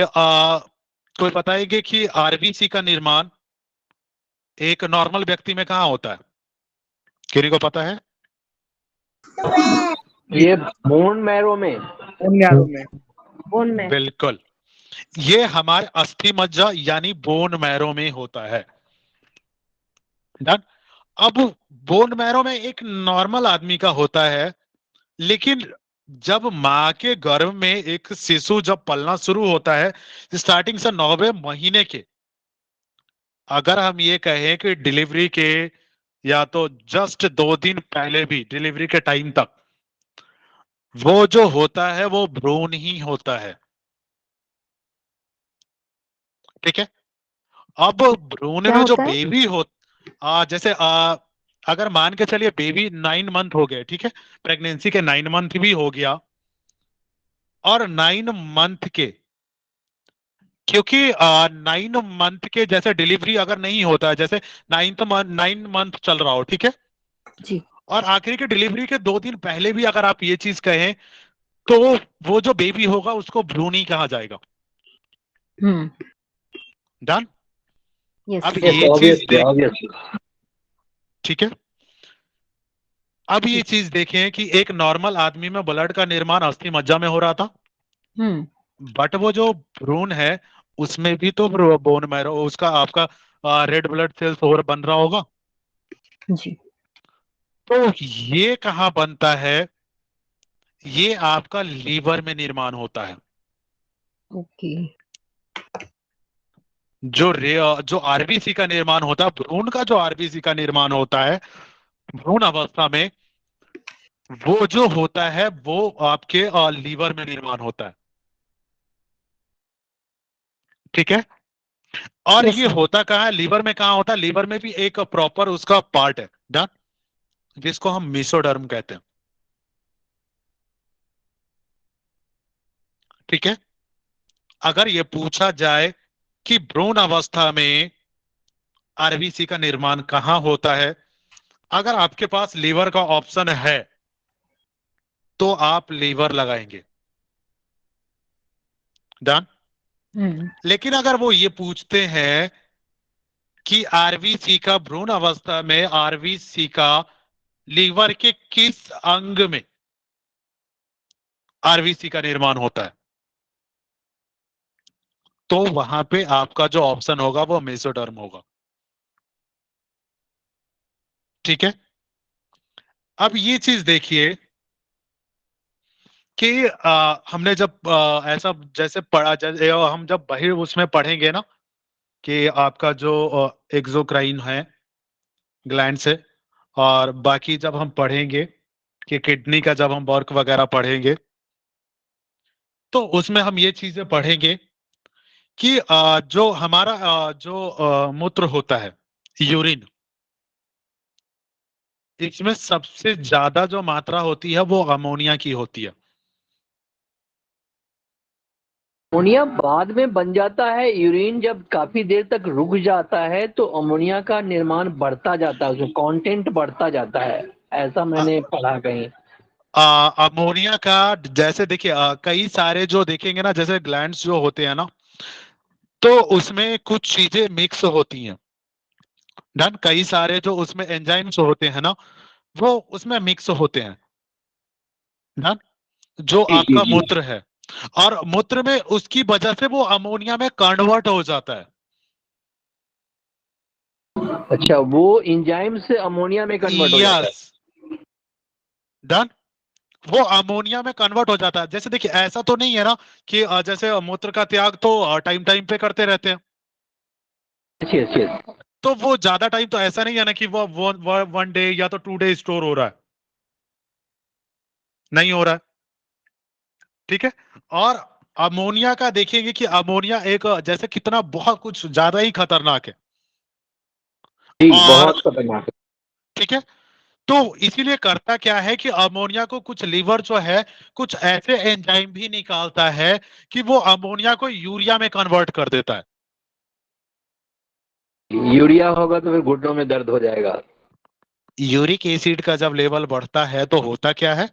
कोई बताएंगे कि आरबीसी का निर्माण एक नॉर्मल व्यक्ति में कहाँ होता है, किसी को पता है? ये बोन मैरो में। बोन में। बिल्कुल, ये हमारे अस्थि मज्जा यानी बोन मैरो में होता है। डन। अब बोन मैरो में एक नॉर्मल आदमी का होता है, लेकिन जब माँ के गर्भ में एक शिशु जब पलना शुरू होता है, स्टार्टिंग से 9वें महीने के, अगर हम ये कहें कि डिलीवरी के या तो जस्ट 2 दिन पहले भी डिलीवरी के टाइम तक, वो जो होता है वो भ्रूण ही होता है। ठीक है। अब भ्रूण क्या में जो होता है? बेबी हो, जैसे अगर मान के चलिए बेबी 9 मंथ हो गए, ठीक है, प्रेगनेंसी के 9 मंथ भी हो गया, और 9 मंथ के, क्योंकि 9 मंथ के जैसे डिलीवरी अगर नहीं होता है, जैसे 9 मंथ चल रहा हो, ठीक है, जी। और आखिरी के डिलीवरी के 2 दिन पहले भी अगर आप ये चीज कहें, तो वो जो बेबी होगा उसको भ्रूण ही कहा जाएगा। हम्म। डन। यस। अब यस, ये चीज ऑब्वियसली देख, ऑब्वियसली। ठीक है, अब ये चीज देखें कि एक नॉर्मल आदमी में ब्लड का निर्माण अस्थि मज्जा में हो रहा था, हम्म। बट वो जो भ्रूण है उसमें भी तो बोन मैरो, उसका आपका रेड ब्लड सेल्स और बन रहा होगा। जी। तो ये कहाँ बनता है? ये आपका लीवर में निर्माण होता है। ओके। जो आरबीसी का निर्माण होता है, भ्रूण का जो आरबीसी का निर्माण होता है भ्रूण अवस्था में, वो जो होता है वो आपके लीवर में निर्माण होता है। ठीक है। और यस ये सर। होता कहाँ है? लीवर में। कहाँ होता है? लीवर में भी एक प्रॉपर उसका पार्ट है, डन, जिसको हम मेसोडर्म कहते हैं। ठीक है। अगर ये पूछा जाए कि भ्रूण अवस्था में आरबीसी का निर्माण कहाँ होता है, अगर आपके पास लीवर का ऑप्शन है तो आप लीवर लगाएंगे, डन। हम्म। लेकिन अगर वो ये पूछते हैं कि आरबीसी का भ्रूण अवस्था में आरबीसी का लीवर के किस अंग में आरबीसी का निर्माण होता है, तो वहां पे आपका जो ऑप्शन होगा वो मेसोडर्म होगा। ठीक है। अब ये चीज देखिए कि हमने जब ऐसा जैसे पढ़ा, जैसे हम जब बहिर उसमें पढ़ेंगे ना कि आपका जो एक्सोक्राइन है ग्लैंड से, और बाकी जब हम पढ़ेंगे कि किडनी का जब हम वर्क वगैरह पढ़ेंगे, तो उसमें हम ये चीजें पढ़ेंगे कि जो हमारा जो मूत्र होता है, यूरिन, इसमें सबसे ज्यादा जो मात्रा होती है वो अमोनिया की होती है। अमोनिया बाद में बन जाता है, यूरिन जब काफी देर तक रुक जाता है तो अमोनिया का निर्माण बढ़ता जाता है, उसमें कंटेंट बढ़ता जाता है, ऐसा मैंने पढ़ा कहीं। अमोनिया का जैसे देखिए कई सारे जो देखेंगे ना, जैसे ग्लैंड्स जो होते हैं ना, तो उसमें कुछ चीजें मिक्स होती हैं, डन। कई सारे जो उसमें एंजाइम्स होते हैं ना, वो उसमें मिक्स होते हैं, डन। जो जी जी आपका जी। मूत्र है, और मूत्र में उसकी वजह से वो अमोनिया में कन्वर्ट हो जाता है। अच्छा, वो एंजाइम से अमोनिया में कन्वर्ट हो जाता यस, डन। वो अमोनिया में कन्वर्ट हो जाता है। जैसे देखिए ऐसा तो नहीं है ना कि जैसे मूत्र का त्याग तो टाइम टाइम पे करते रहते हैं, है। Yes yes. तो वो ज्यादा टाइम तो ऐसा नहीं है ना कि वो 1 डे या तो 2 डे स्टोर हो रहा है, नहीं हो रहा है। ठीक है। और अमोनिया का देखेंगे कि अमोनिया एक जैसे कितना बहुत कुछ ज्यादा ही खतरनाक है। जी, और बहुत खतरनाक है। ठीक है, तो इसीलिए करता क्या है कि अमोनिया को कुछ लीवर जो है कुछ ऐसे एंजाइम भी निकालता है कि वो अमोनिया को यूरिया में कन्वर्ट कर देता है। यूरिया होगा तो फिर घुटनों में दर्द हो जाएगा। यूरिक एसिड का जब लेवल बढ़ता है तो होता क्या है?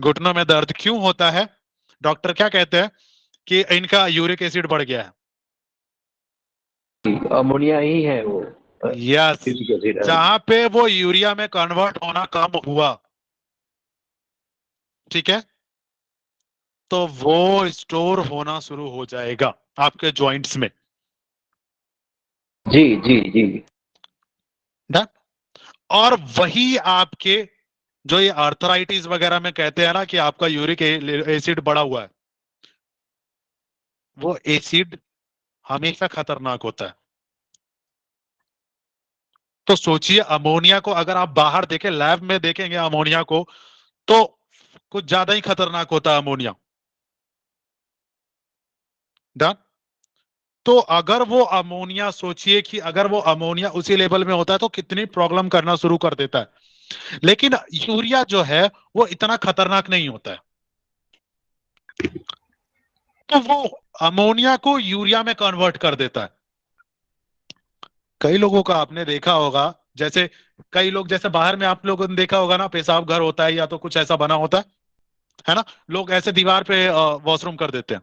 घुटनों में दर्द क्यों होता है? डॉक्टर क्या कहते हैं कि इनका यूरिक एसिड बढ़ गया है। अमोनिया ही है वो। यस, यूरिक एसिड है। जहां पे वो यूरिया में कन्वर्ट होना कम हुआ, ठीक है, तो वो स्टोर होना शुरू हो जाएगा आपके जॉइंट्स में, जी जी जी। डन। और वही आपके जो ये आर्थराइटिस वगैरह में कहते हैं ना कि आपका यूरिक एसिड बढ़ा हुआ है, वो एसिड हमेशा खतरनाक होता है। तो सोचिए अमोनिया को अगर आप बाहर देखें, लैब में देखेंगे अमोनिया को, तो कुछ ज्यादा ही खतरनाक होता है अमोनिया। डन। तो अगर वो अमोनिया, सोचिए कि अगर वो अमोनिया उसी लेवल में होता है तो कितनी प्रॉब्लम करना शुरू कर देता है। लेकिन यूरिया जो है वो इतना खतरनाक नहीं होता है, तो वो अमोनिया को यूरिया में कन्वर्ट कर देता है। कई लोगों का आपने देखा होगा, जैसे कई लोग, जैसे बाहर में आप लोगों ने देखा होगा ना, पेशाब घर होता है या तो कुछ ऐसा बना होता है ना, लोग ऐसे दीवार पे वॉशरूम कर देते हैं।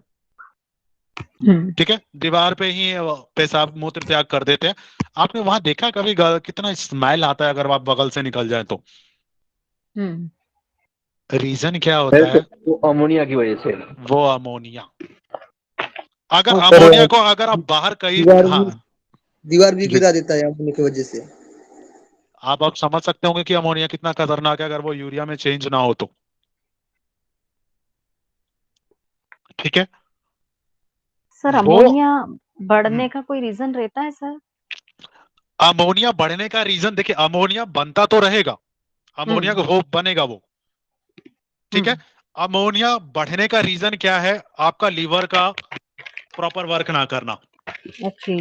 ठीक है, दीवार पे ही पेशाब मूत्र त्याग कर देते हैं। आपने वहां देखा कभी कितना स्मेल आता है अगर आप बगल से निकल जाए तो? रीजन क्या होता है? वो अमोनिया की वजह से। वो अमोनिया। अगर और अमोनिया को अगर आप बाहर कहीं, हाँ दीवार भी जी, गिरा देता है अमोनिया की वजह से। आप समझ सकते होंगे कि अमोनिया कितना खतरनाक है अगर वो यूरिया में चेंज ना हो तो। ठीक है। सर वो अमोनिया बढ़ने का कोई रीजन रहता है सर? अमोनिया बढ़ने का रीजन देखिए, अमोनिया बनता तो रहेगा, अमोनिया को हो बनेगा वो। ठीक है। अमोनिया बढ़ने का रीजन क्या है? आपका लीवर का प्रॉपर वर्क ना करना। ओके।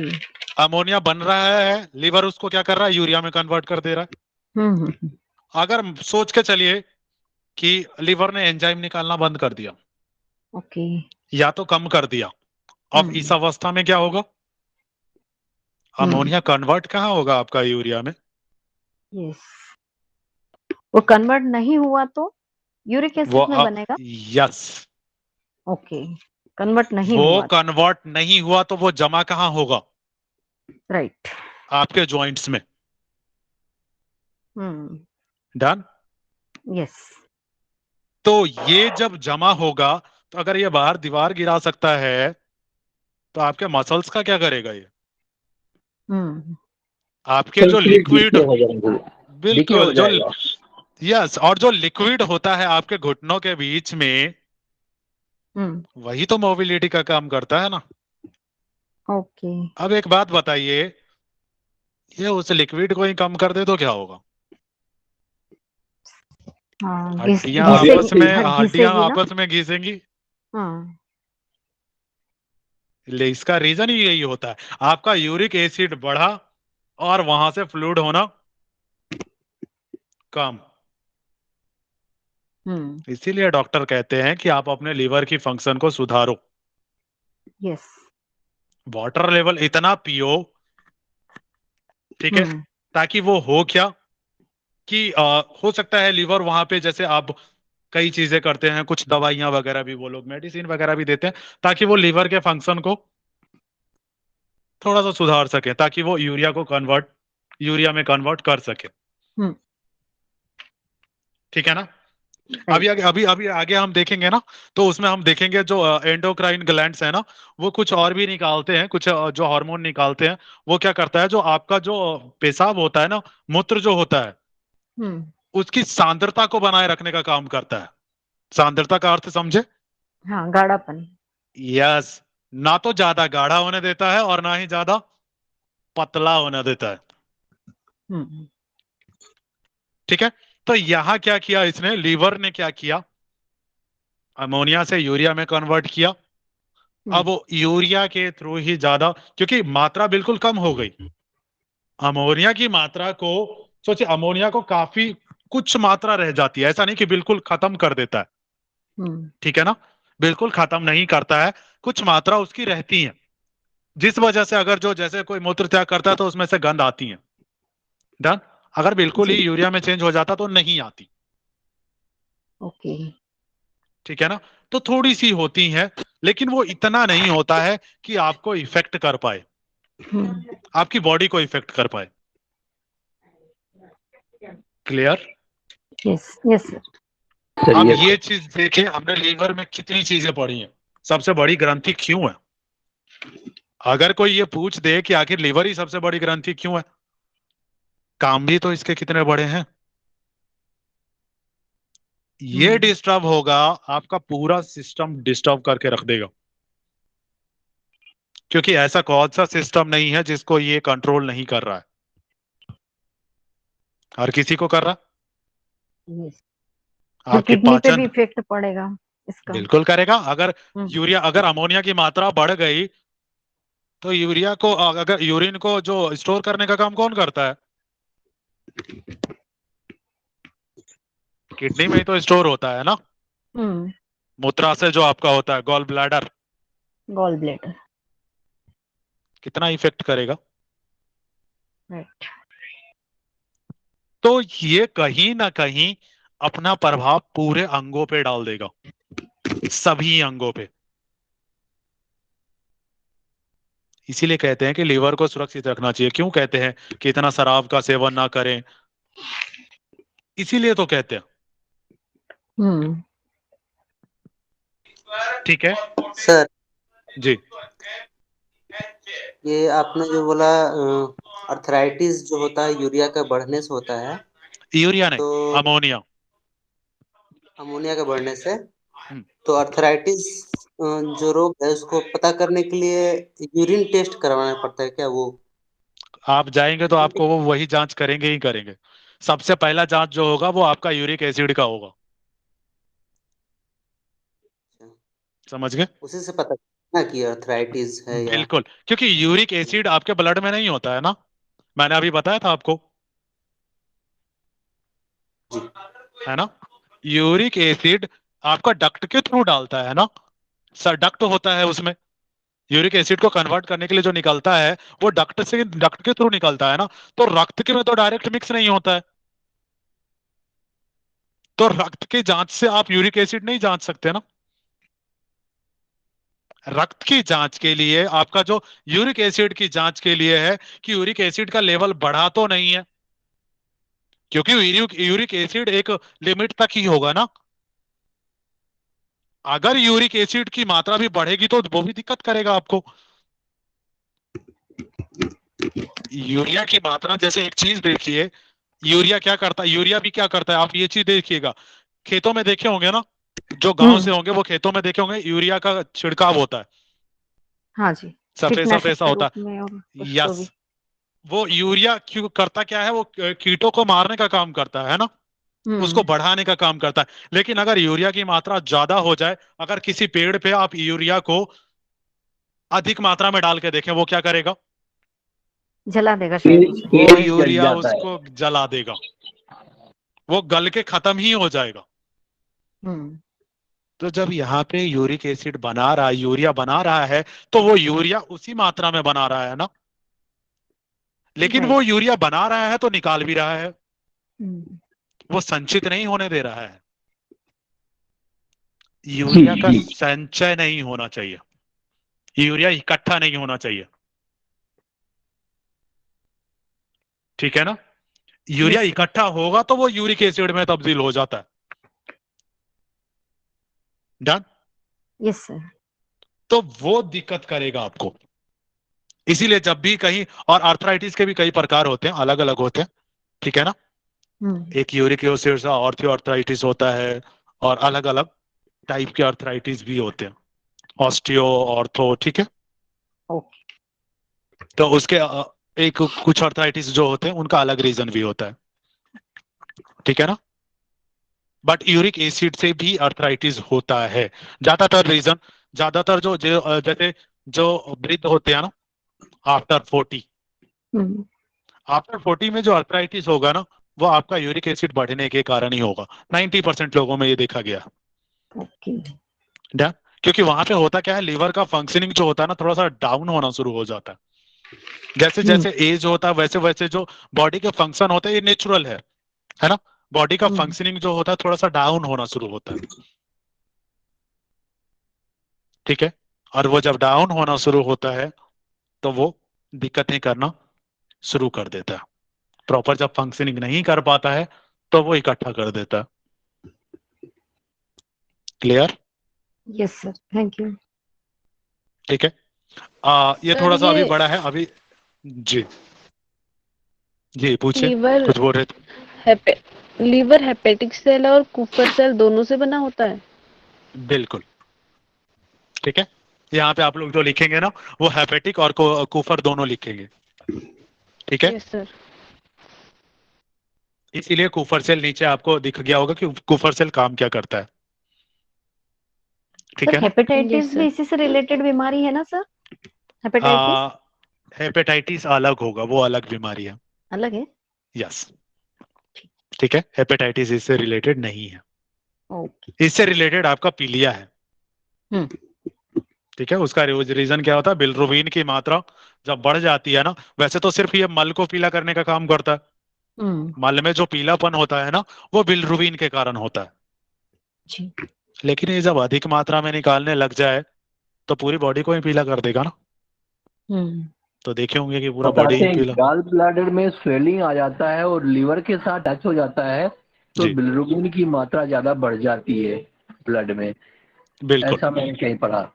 अमोनिया बन रहा है, लीवर उसको क्या कर रहा है? यूरिया में कन्वर्ट कर दे रहा है। अगर सोच के चलिए कि लीवर ने एंजाइम निकालना बंद कर दिया, ओके। या तो कम कर दिया, अब इस अवस्था में क्या होगा? अमोनिया कन्वर्ट कहाँ होगा आपका यूरिया में? यस। वो कन्वर्ट नहीं हुआ तो यूरिक वो एसिड में बनेगा? Yes, okay. कन्वर्ट नहीं वो हुआ। कन्वर्ट नहीं हुआ तो वो जमा कहाँ होगा? राइट। आपके जॉइंट्स में। डन। यस। तो ये जब जमा होगा, तो अगर ये बाहर दीवार गिरा सकता है, तो आपके मसल्स का क्या करेगा ये? आपके जो लिक्विड, डिके हो जाएंगे, डिके हो बिल्कुल जो, जाएगा। यस, और जो लिक्विड होता है आपके घुटनों के बीच में, वही तो मोबिलिटी का काम करता है ना। ओके। अब एक बात बताइए, ये उस लिक्विड को ही कम कर दे तो क्या होगा? हाँ, हड्डियां आपस घिसेगी, में, हड्डियां घिसेगी ना। आपस में घिसेंगी। हाँ। इसका रीजन ही यही होता है, आपका यूरिक एसिड बढ़ा और वहां से फ्लूइड होना कम। इसीलिए डॉक्टर कहते हैं कि आप अपने लीवर की फंक्शन को सुधारो। यस। वाटर लेवल इतना पियो, ठीक है, ताकि वो हो क्या कि हो सकता है लीवर वहां पे, जैसे आप कई चीजें करते हैं, कुछ दवाइयां वगैरह भी, वो लोग मेडिसिन वगैरह भी देते हैं, ताकि वो लीवर के फंक्शन को थोड़ा सा सुधार सके, ताकि वो यूरिया में कन्वर्ट कर सके। ठीक है ना। अभी आगे हम देखेंगे ना, तो उसमें हम देखेंगे जो एंडोक्राइन ग्लैंड्स है ना, वो कुछ और भी निकालते हैं, कुछ जो हार्मोन निकालते हैं। वो क्या करता है, जो आपका जो पेशाब होता है ना, मूत्र जो होता है, उसकी सांद्रता को बनाए रखने का काम करता है। सांद्रता का अर्थ समझे? हाँ, गाढ़ापन। यस। ना तो ज्यादा गाढ़ा होने देता है और ना ही ज्यादा पतला होने देता है। ठीक है। तो यहां क्या किया इसने, लीवर ने क्या किया, अमोनिया से यूरिया में कन्वर्ट किया। अब वो यूरिया के थ्रू ही ज्यादा, क्योंकि मात्रा बिल्कुल कम हो गई अमोनिया की मात्रा को। सोचिए, अमोनिया को काफी कुछ मात्रा रह जाती है, ऐसा नहीं कि बिल्कुल खत्म कर देता है। ठीक है ना, बिल्कुल खत्म नहीं करता है, कुछ मात्रा उसकी रहती है, जिस वजह से अगर जो, जैसे कोई मूत्र त्याग करता है तो उसमें से गंध आती है। डन। अगर बिल्कुल ही जी। यूरिया में चेंज हो जाता तो नहीं आती। ओके। ठीक है ना। तो थोड़ी सी होती है, लेकिन वो इतना नहीं होता है कि आपको इफेक्ट कर पाए, आपकी बॉडी को इफेक्ट कर पाए। क्लियर? Yes yes sir. अब चलिए, ये चीज देखें, हमने लीवर में कितनी चीजें पढ़ी हैं। सबसे बड़ी ग्रंथि क्यों है? अगर कोई ये पूछ दे कि आखिर लीवर ही सबसे बड़ी ग्रंथि क्यों है, काम भी तो इसके कितने बड़े हैं। ये डिस्टर्ब होगा, आपका पूरा सिस्टम डिस्टर्ब करके रख देगा, क्योंकि ऐसा कौन सा सिस्टम नहीं है जिसको ये कंट्रोल नहीं कर रहा है। हर किसी को कर रहा, Yes. फिर आपके किडनी पे भी पाचन इफेक्ट पड़ेगा इसका। बिल्कुल करेगा। अगर हम्म। अगर अमोनिया की मात्रा बढ़ गई तो यूरिया को, अगर यूरिन को जो स्टोर करने का काम कौन करता है? किडनी में ही तो स्टोर होता है ना, हम्म। मूत्राशय जो आपका होता है, गॉल ब्लैडर। Gall bladder. कितना इफेक्ट करेगा? राइट। तो ये कहीं ना कहीं अपना प्रभाव पूरे अंगों पे डाल देगा, सभी अंगों पे। इसीलिए कहते हैं कि लीवर को सुरक्षित रखना चाहिए। क्यों कहते हैं कि इतना शराब का सेवन ना करें? इसीलिए तो कहते हैं। हम्म। ठीक है सर, जी। ये आपने जो बोला अर्थराइटिस जो होता है यूरिया का बढ़ने से होता है, यूरिया नहीं, तो अमोनिया। अमोनिया के बढ़ने से, हम्म। तो अर्थराइटिस जो रोग है उसको पता करने के लिए यूरिन टेस्ट करवाना पड़ता है क्या? वो आप जाएंगे तो आपको वो वही जांच करेंगे ही करेंगे। सबसे पहला जांच जो होगा वो आपका यूरिक एसिड का होगा। समझ गए? उसी से पता ना कि अर्थराइटिस है या बिल्कुल, क्योंकि यूरिक एसिड आपके ब्लड में नहीं होता है ना, मैंने अभी बताया था आपको, जी। है ना। यूरिक एसिड आपका डक्ट के थ्रू डालता है ना, सर डक्ट होता है उसमें। यूरिक एसिड को कन्वर्ट करने के लिए जो निकलता है वो डक्ट के थ्रू निकलता है ना। तो रक्त के में तो डायरेक्ट मिक्स नहीं होता है। तो रक्त की जांच से आप यूरिक एसिड नहीं जांच सकते ना। रक्त की जांच के लिए आपका जो यूरिक एसिड की जांच के लिए है कि यूरिक एसिड का लेवल बढ़ा तो नहीं है, क्योंकि यूरिक एसिड एक लिमिट तक ही होगा ना। अगर यूरिक एसिड की मात्रा भी बढ़ेगी तो वो भी दिक्कत करेगा आपको। यूरिया की मात्रा, जैसे एक चीज देखिए, यूरिया क्या करता है, यूरिया भी क्या करता है, आप ये चीज देखिएगा। खेतों में देखे होंगे ना, जो गांव से हम्म। होंगे वो खेतों में देखे होंगे, यूरिया का छिड़काव होता है, हाँ जी। सफेद कीटनाशक सफेद सा के होता रूप में और है। कुछ तो भी। यस, वो यूरिया क्यों करता क्या है, वो कीटों को मारने का काम करता है ना, उसको हम्म। बढ़ाने का काम करता है। लेकिन अगर यूरिया की मात्रा ज्यादा हो जाए, अगर किसी पेड़ पे आप यूरिया को अधिक मात्रा में डाल के देखें, वो क्या करेगा? जला देगा शायद उसे। वो पेड़ जल यूरिया जाता है। उसको जला देगा, वो गल के खत्म ही हो जाएगा। हम्म। तो जब यहाँ पे यूरिक एसिड बना रहा है, यूरिया बना रहा है, तो वो यूरिया उसी मात्रा में बना रहा है ना। लेकिन वो राइट। यूरिया बना रहा है तो निकाल भी रहा है, हम्म। वो संचित नहीं होने दे रहा है। जी यूरिया का जी। संचय नहीं होना चाहिए, यूरिया इकट्ठा नहीं होना चाहिए। ठीक है ना। Urea yes sir. इकट्ठा होगा तो वो यूरिक एसिड में तब्दील हो जाता है। डन। Yes sir. तो वो दिक्कत करेगा आपको। इसीलिए जब भी कहीं, और आर्थराइटिस के भी कई प्रकार होते हैं, अलग अलग होते हैं। ठीक है ना। हम्म। एक यूरिक एसिड से ऑर्थो आर्थराइटिस होता है, और अलग अलग टाइप के आर्थराइटिस भी होते हैं, ऑस्टियो, ऑर्थो। ठीक है। ओके। तो उसके एक कुछ आर्थराइटिस जो होते हैं उनका अलग रीजन भी होता है। ठीक है ना। बट यूरिक एसिड से भी आर्थराइटिस होता है। ज्यादातर रीजन, ज्यादातर जैसे जो वृद्ध होते हैं ना, आफ्टर 40, हम्म। आफ्टर 40 में जो आर्थराइटिस होगा ना, वो आपका यूरिक एसिड बढ़ने के कारण ही होगा। 90% लोगों में ये देखा गया। ओके। डन। क्योंकि वहां पे होता क्या है, लीवर का फंक्शनिंग जो होता है ना, थोड़ा सा डाउन होना शुरू हो जाता है। जैसे हम्म। जैसे एज होता है वैसे वैसे जो बॉडी के फंक्शन होते हैं, ये नेचुरल है ना। बॉडी का हम्म। फंक्शनिंग जो होता है थोड़ा सा डाउन होना शुरू होता है। ठीक है। और वो जब डाउन होना शुरू होता है तो वो दिक्कतें करना शुरू कर देता है। प्रॉपर जब फंक्शनिंग नहीं कर पाता है तो वो इकट्ठा कर देता है। Clear? Yes sir, thank you. ठीक है। ये सर थोड़ा सा अभी ये बड़ा है अभी। जी जी, पूछिए, लीवर कुछ बोल रहे थे। हेपे लीवर हेपेटिक सेल और कुफर सेल दोनों से बना होता है। बिल्कुल। ठीक है। यहाँ पे आप लोग जो लिखेंगे ना, वो हेपेटिक और कुफर दोनों लिखेंगे। ठीक है। Yes sir. इसीलिए कुफर सेल नीचे आपको दिख गया होगा कि कुफर सेल काम क्या करता है। ठीक सर है ना? हेपेटाइटिस Yes, भी sir. इसी से रिलेटेड बीमारी है ना सर? हेपेटाइटिस हेपेटाइटिस अलग होगा, वो अलग बीमारी है। अलग है? यस, ठीक है, हेपेटाइटिस इससे रिलेटेड नहीं है। ओके। इससे रिलेटेड आपका पीलिया है। ठीक है, उसका रीजन क्या होता है? बिलिरुबिन की मात्रा जब बढ़ जाती है ना, वैसे तो सिर्फ ये मल को पीला करने का काम करता है। मल में जो पीलापन होता है ना, वो बिलिरुबिन के कारण होता है। जी। लेकिन ये जब अधिक मात्रा में निकालने लग जाए तो पूरी बॉडी को ही पीला कर देगा ना। तो देखे होंगे कि पूरा बॉडी बताते ही हैं पीला। गॉल ब्लैडर में स्वेलिंग आ जाता है और लीवर के साथ टच हो जाता है तो जी बिलिरुबिन की मात्रा ज्यादा बढ़ जाती है ब्लड में। बिल्कुल। ऐसा मैंने कहीं पढ़ा।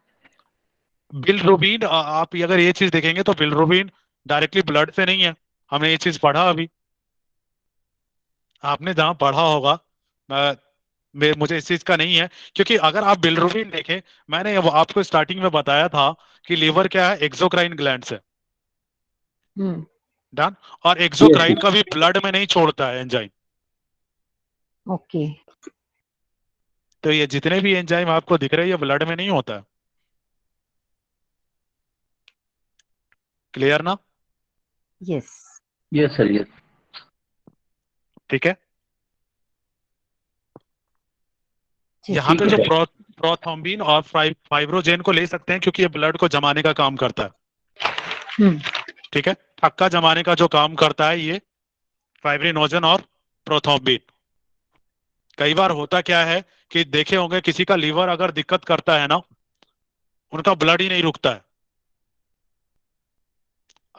बिलिरुबिन आप अगर ये चीज देखेंगे तो बिलिरुबिन डायरेक्टली ब्लड से नहीं है। हमने ये चीज पढ़ा अभी, आपने जहां पढ़ा होगा। मुझे इस चीज का नहीं है, क्योंकि अगर आप बिलिरुबिन देखें, मैंने वो आपको स्टार्टिंग में बताया था कि लीवर क्या है, एक्सोक्राइन ग्लैंड है। डन। और एक्सोक्राइन यस। का भी ब्लड में नहीं छोड़ता है एंजाइम। ओके। तो ये जितने भी एंजाइम आपको दिख रहे हैं, ये ब्लड में नहीं होता है। क्लियर ना? यस। Yes sir yes. ठीक है। जी यहाँ सर। पे ठीक जो है। प्रोथ्रोम्बिन और फाइब्रोजेन को ले सकते हैं, क्योंकि ये ब्लड को जमाने का काम करता है। ठीक है, थक्का जमाने का जो काम करता है ये फाइब्रिनोजन और प्रोथ्रोम्बिन। कई बार होता क्या है कि देखे होंगे किसी का लीवर अगर दिक्कत करता है ना, उनका ब्लड ही नहीं रुकता है।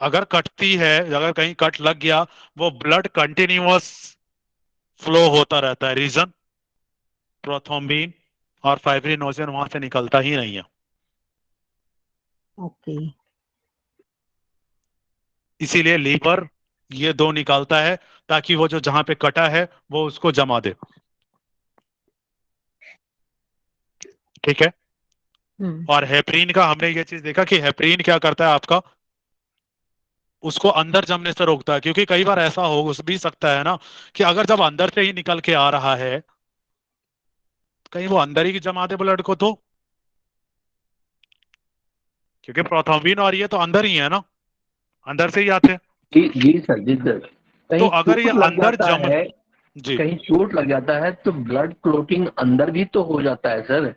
अगर कटती है, अगर कहीं कट लग गया, वो ब्लड कंटिन्यूअस फ्लो होता रहता है। रीजन, प्रोथ्रोम्बिन और फाइब्रिनोजन वहां से निकलता ही नहीं है। ओके। इसीलिए लीवर ये दो निकालता है, ताकि वो जो जहां पे कटा है वो उसको जमा दे। ठीक है। और हेपरिन का हमने ये चीज देखा कि हेपरिन क्या करता है आपका, उसको अंदर जमने से रोकता है। क्योंकि कई बार ऐसा हो भी सकता है ना कि अगर जब अंदर से ही निकल के आ रहा है, कहीं वो अंदर ही जमा दे ब्लड को, तो क्योंकि प्रोथ्रोम्बिन और ये तो अंदर ही है ना, अंदर से ही आते हैं। जी जी सर जी सर। तो कहीं अगर ये चोट लग अंदर जाता जम है, जी, कहीं चोट लग जाता है तो ब्लड क्लोटिंग अंदर भी तो हो जाता है सर।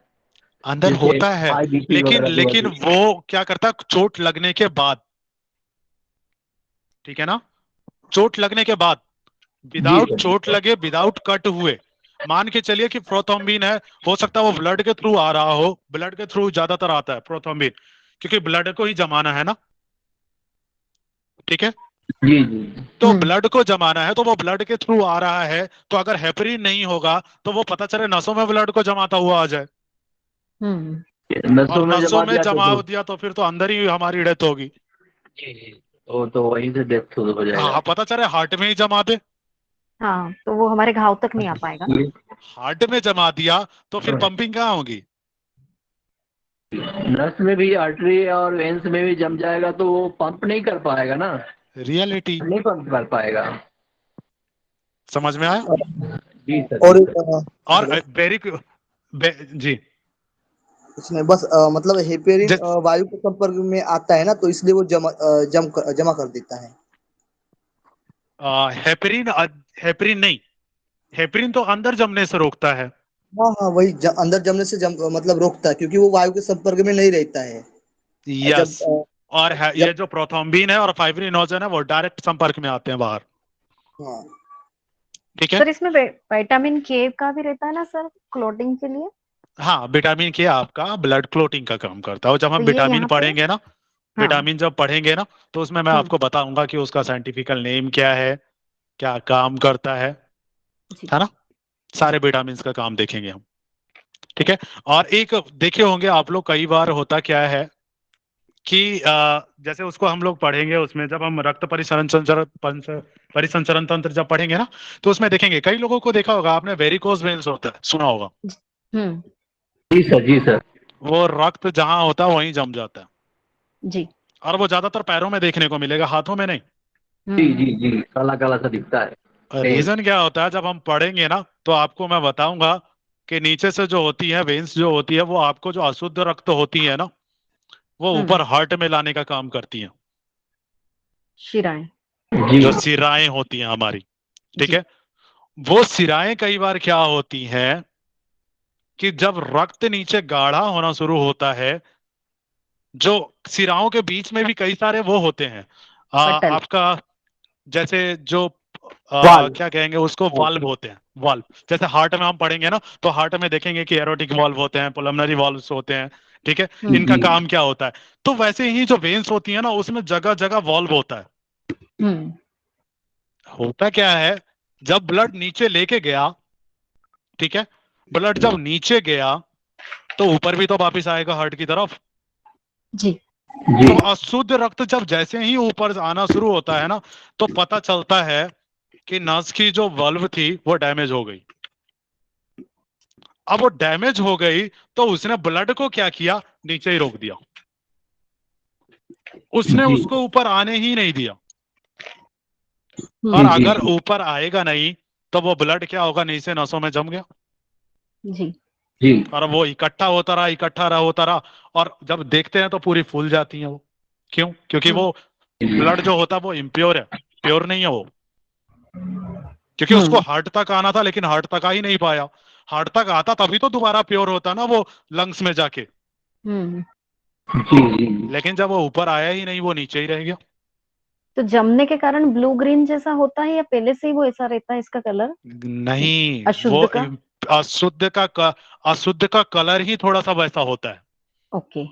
अंदर जैसे होता है। हाई बीपी लेकिन वगैरह की लेकिन वजह से। वो क्या करता है चोट लगने के बाद। ठीक है ना? चोट लगने के बाद, जी विदाउट सर। चोट लगे, विदाउट कट हुए, मान के चलिए कि प्रोथ्रोम्बिन है, हो सकता है वो ब्लड के थ्रू आ रहा हो। ब्लड के थ्रू ज्यादातर आता है प्रोथ्रोम्बिन, क्योंकि ब्लड को ही जमाना है ना। ठीक है। जी जी। तो ब्लड को जमाना है, तो वो ब्लड के थ्रू आ रहा है। तो अगर हेपरिन नहीं होगा तो वो पता चले नसों में ब्लड को जमाता हुआ आ जाए, और नसों में नसों जमा में दिया जमा तो दिया तो फिर तो अंदर ही हमारी डेथ होगी। जी जी। वो तो वहीं से डेथ हो जाएगा। हाँ, पता चले हार्ट में ही जमा दे। हाँ, तो वो हमारे घाव तक नहीं आ पाएगा ना। ये हार्ट में जमा दिया तो फिर पंपिंग कहाँ होगी? नस में भी, आर्टरी और वेंस में भी जम जाएगा तो वो पंप नहीं कर पाएगा ना। रियलिटी नहीं पंप कर पाएगा। समझ में आया? जी सर और जी एक सर। और हेलो, वेरी जी, इसमें बस मतलब हेपेरिन जस वायु के संपर्क में आता है ना, तो इसलिए वो जमा कर देता है। हेपरिन, हेपरिन नहीं, हेपरिन तो अंदर जमने से रोकता है। हाँ हाँ, वही अंदर जमने से मतलब रोकता है, क्योंकि वो वायु के संपर्क में नहीं रहता है। यस। जब और ये जब जो प्रोथ्रोम्बिन है और फाइब्रिनोजन है वो डायरेक्ट संपर्क में आते हैं बाहर। हाँ ठीक है। सर इसमें विटामिन के का भी रहता है ना सर, क्लोटिंग के लिए? हाँ, विटामिन के आपका ब्लड क्लोटिंग का काम करता है। और जब तो हम ये विटामिन यहाँ पे। पढ़ेंगे ना, हाँ। विटामिन जब पढ़ेंगे ना, तो उसमें मैं हम्म। आपको बताऊंगा कि उसका साइंटिफिकल नेम क्या है, क्या काम करता जी। है ना? सारे विटामिन का काम देखेंगे हम। ठीक है। और एक देखे होंगे आप लोग, कई बार होता क्या है कि जैसे उसको हम लोग पढ़ेंगे, उसमें जब हम रक्त परिसंचरण तंत्र जब पढ़ेंगे ना, तो उसमें देखेंगे कई लोगों को देखा होगा आपने, वेरिकोज वेन्स होता है, सुना होगा। हम्म। जी सर जी सर। वो रक्त जहां होता है वहीं जम जाता है। जी। और वो ज्यादातर पैरों में देखने को मिलेगा, हाथों में नहीं। जी हम्म। जी जी, काला काला सा दिखता है। रीजन क्या होता है, जब हम पढ़ेंगे ना तो आपको मैं बताऊंगा कि नीचे से जो होती है वेन्स जो होती है वो आपको जो अशुद्ध रक्त होती है ना वो ऊपर हार्ट में लाने का काम करती है। शिराएं। जो सिराएं होती हैं हमारी, ठीक जी। है, वो सिराएं कई बार क्या होती हैं कि जब रक्त नीचे गाढ़ा होना शुरू होता है, जो सिराओं के बीच में भी कई सारे वो होते हैं पटल। आपका जैसे जो वाल्व। क्या कहेंगे उसको, वाल्व होते हैं। वाल्व जैसे हार्ट में हम पढ़ेंगे ना तो हार्ट में देखेंगे कि एरोटिक वाल्व होते हैं, पुलमनरी वाल्व्स होते हैं, ठीक है, इनका काम क्या होता है। तो वैसे ही जो वेन्स होती है ना उसमें जगह जगह वाल्व होता है। हम्म। होता क्या है, जब ब्लड नीचे लेके गया, ठीक है, ब्लड जब नीचे गया तो ऊपर भी तो वापिस आएगा हार्ट की तरफ। जी। तो अशुद्ध रक्त जब जैसे ही ऊपर आना शुरू होता है ना तो पता चलता है कि नस की जो वल्व थी वो डैमेज हो गई। अब वो डैमेज हो गई तो उसने ब्लड को क्या किया, नीचे ही रोक दिया, उसने उसको ऊपर आने ही नहीं दिया। और अगर ऊपर आएगा नहीं तो वो ब्लड क्या होगा, नीचे नसों में जम गया जी। और वो इकट्ठा होता रहा, होता रहा, और जब देखते हैं तो पूरी फूल जाती है वो। क्यों? क्योंकि वो ब्लड जो होता है वो इम्प्योर है, प्योर नहीं है वो। क्योंकि उसको हार्ट तक आना था लेकिन हार्ट तक आ ही नहीं पाया। हार्ट तक आता तभी तो दोबारा प्योर होता ना वो लंग्स में जाके। लेकिन जब वो ऊपर आया ही नहीं, वो नीचे ही रह गया। तो जमने के कारण ब्लू ग्रीन जैसा होता है या पहले से ही वो ऐसा रहता है इसका कलर? नहीं, अशुद्ध वो का? अशुद्ध का कलर ही थोड़ा सा वैसा होता है। ओके।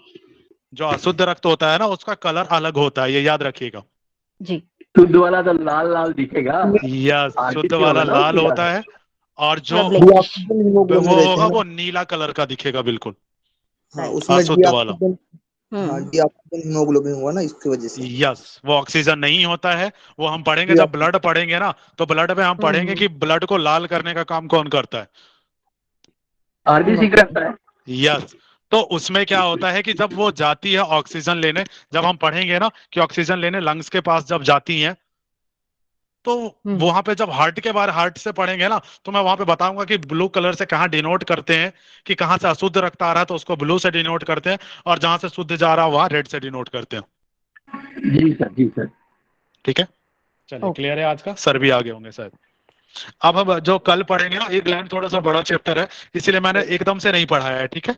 जो अशुद्ध रक्त होता है ना उसका कलर अलग होता है, ये याद रखिएगा। जी। शुद्ध वाला तो लाल लाल दिखेगा। यस, शुद्ध आर्टिफिशियल वाला होगा ना लाल उसके होता है और जो ब्लैकिश। ऑक्सीजन हीमोग्लोबिन वो रहते होगा हैं वो ना। नीला कलर का दिखेगा बिल्कुल, हाँ, राइट। उसमें अशुद्ध वाला। डीऑक्सीजन हीमोग्लोबिन हुआ ना, इसकी वजह से। यस, वो ऑक्सीजन नहीं होता है। वो हम पढ़ेंगे, जब ब्लड पढ़ेंगे ना तो ब्लड में हम पढ़ेंगे कि ब्लड को लाल करने का काम कौन करता है। आरबीसी करता है। यस, तो उसमें क्या होता है कि जब वो जाती है ऑक्सीजन लेने, जब हम पढ़ेंगे ना कि ऑक्सीजन लेने लंग्स के पास जब जाती है तो वहां पे जब हार्ट के बारे, हार्ट से पढ़ेंगे ना तो मैं वहां पे बताऊंगा कि ब्लू कलर से कहाँ डिनोट करते हैं, कि कहाँ से अशुद्ध रक्त आ रहा है तो उसको ब्लू से डिनोट करते हैं, और जहां से शुद्ध जा रहा है वहां रेड से डिनोट करते हैं। जी सर। ठीक है, चलिए क्लियर है आज का। सर भी आगे होंगे शायद। अब हम जो कल पढ़ेंगे ना, एक लाइन थोड़ा सा बड़ा चैप्टर है इसीलिए मैंने एकदम से नहीं पढ़ाया है, ठीक है।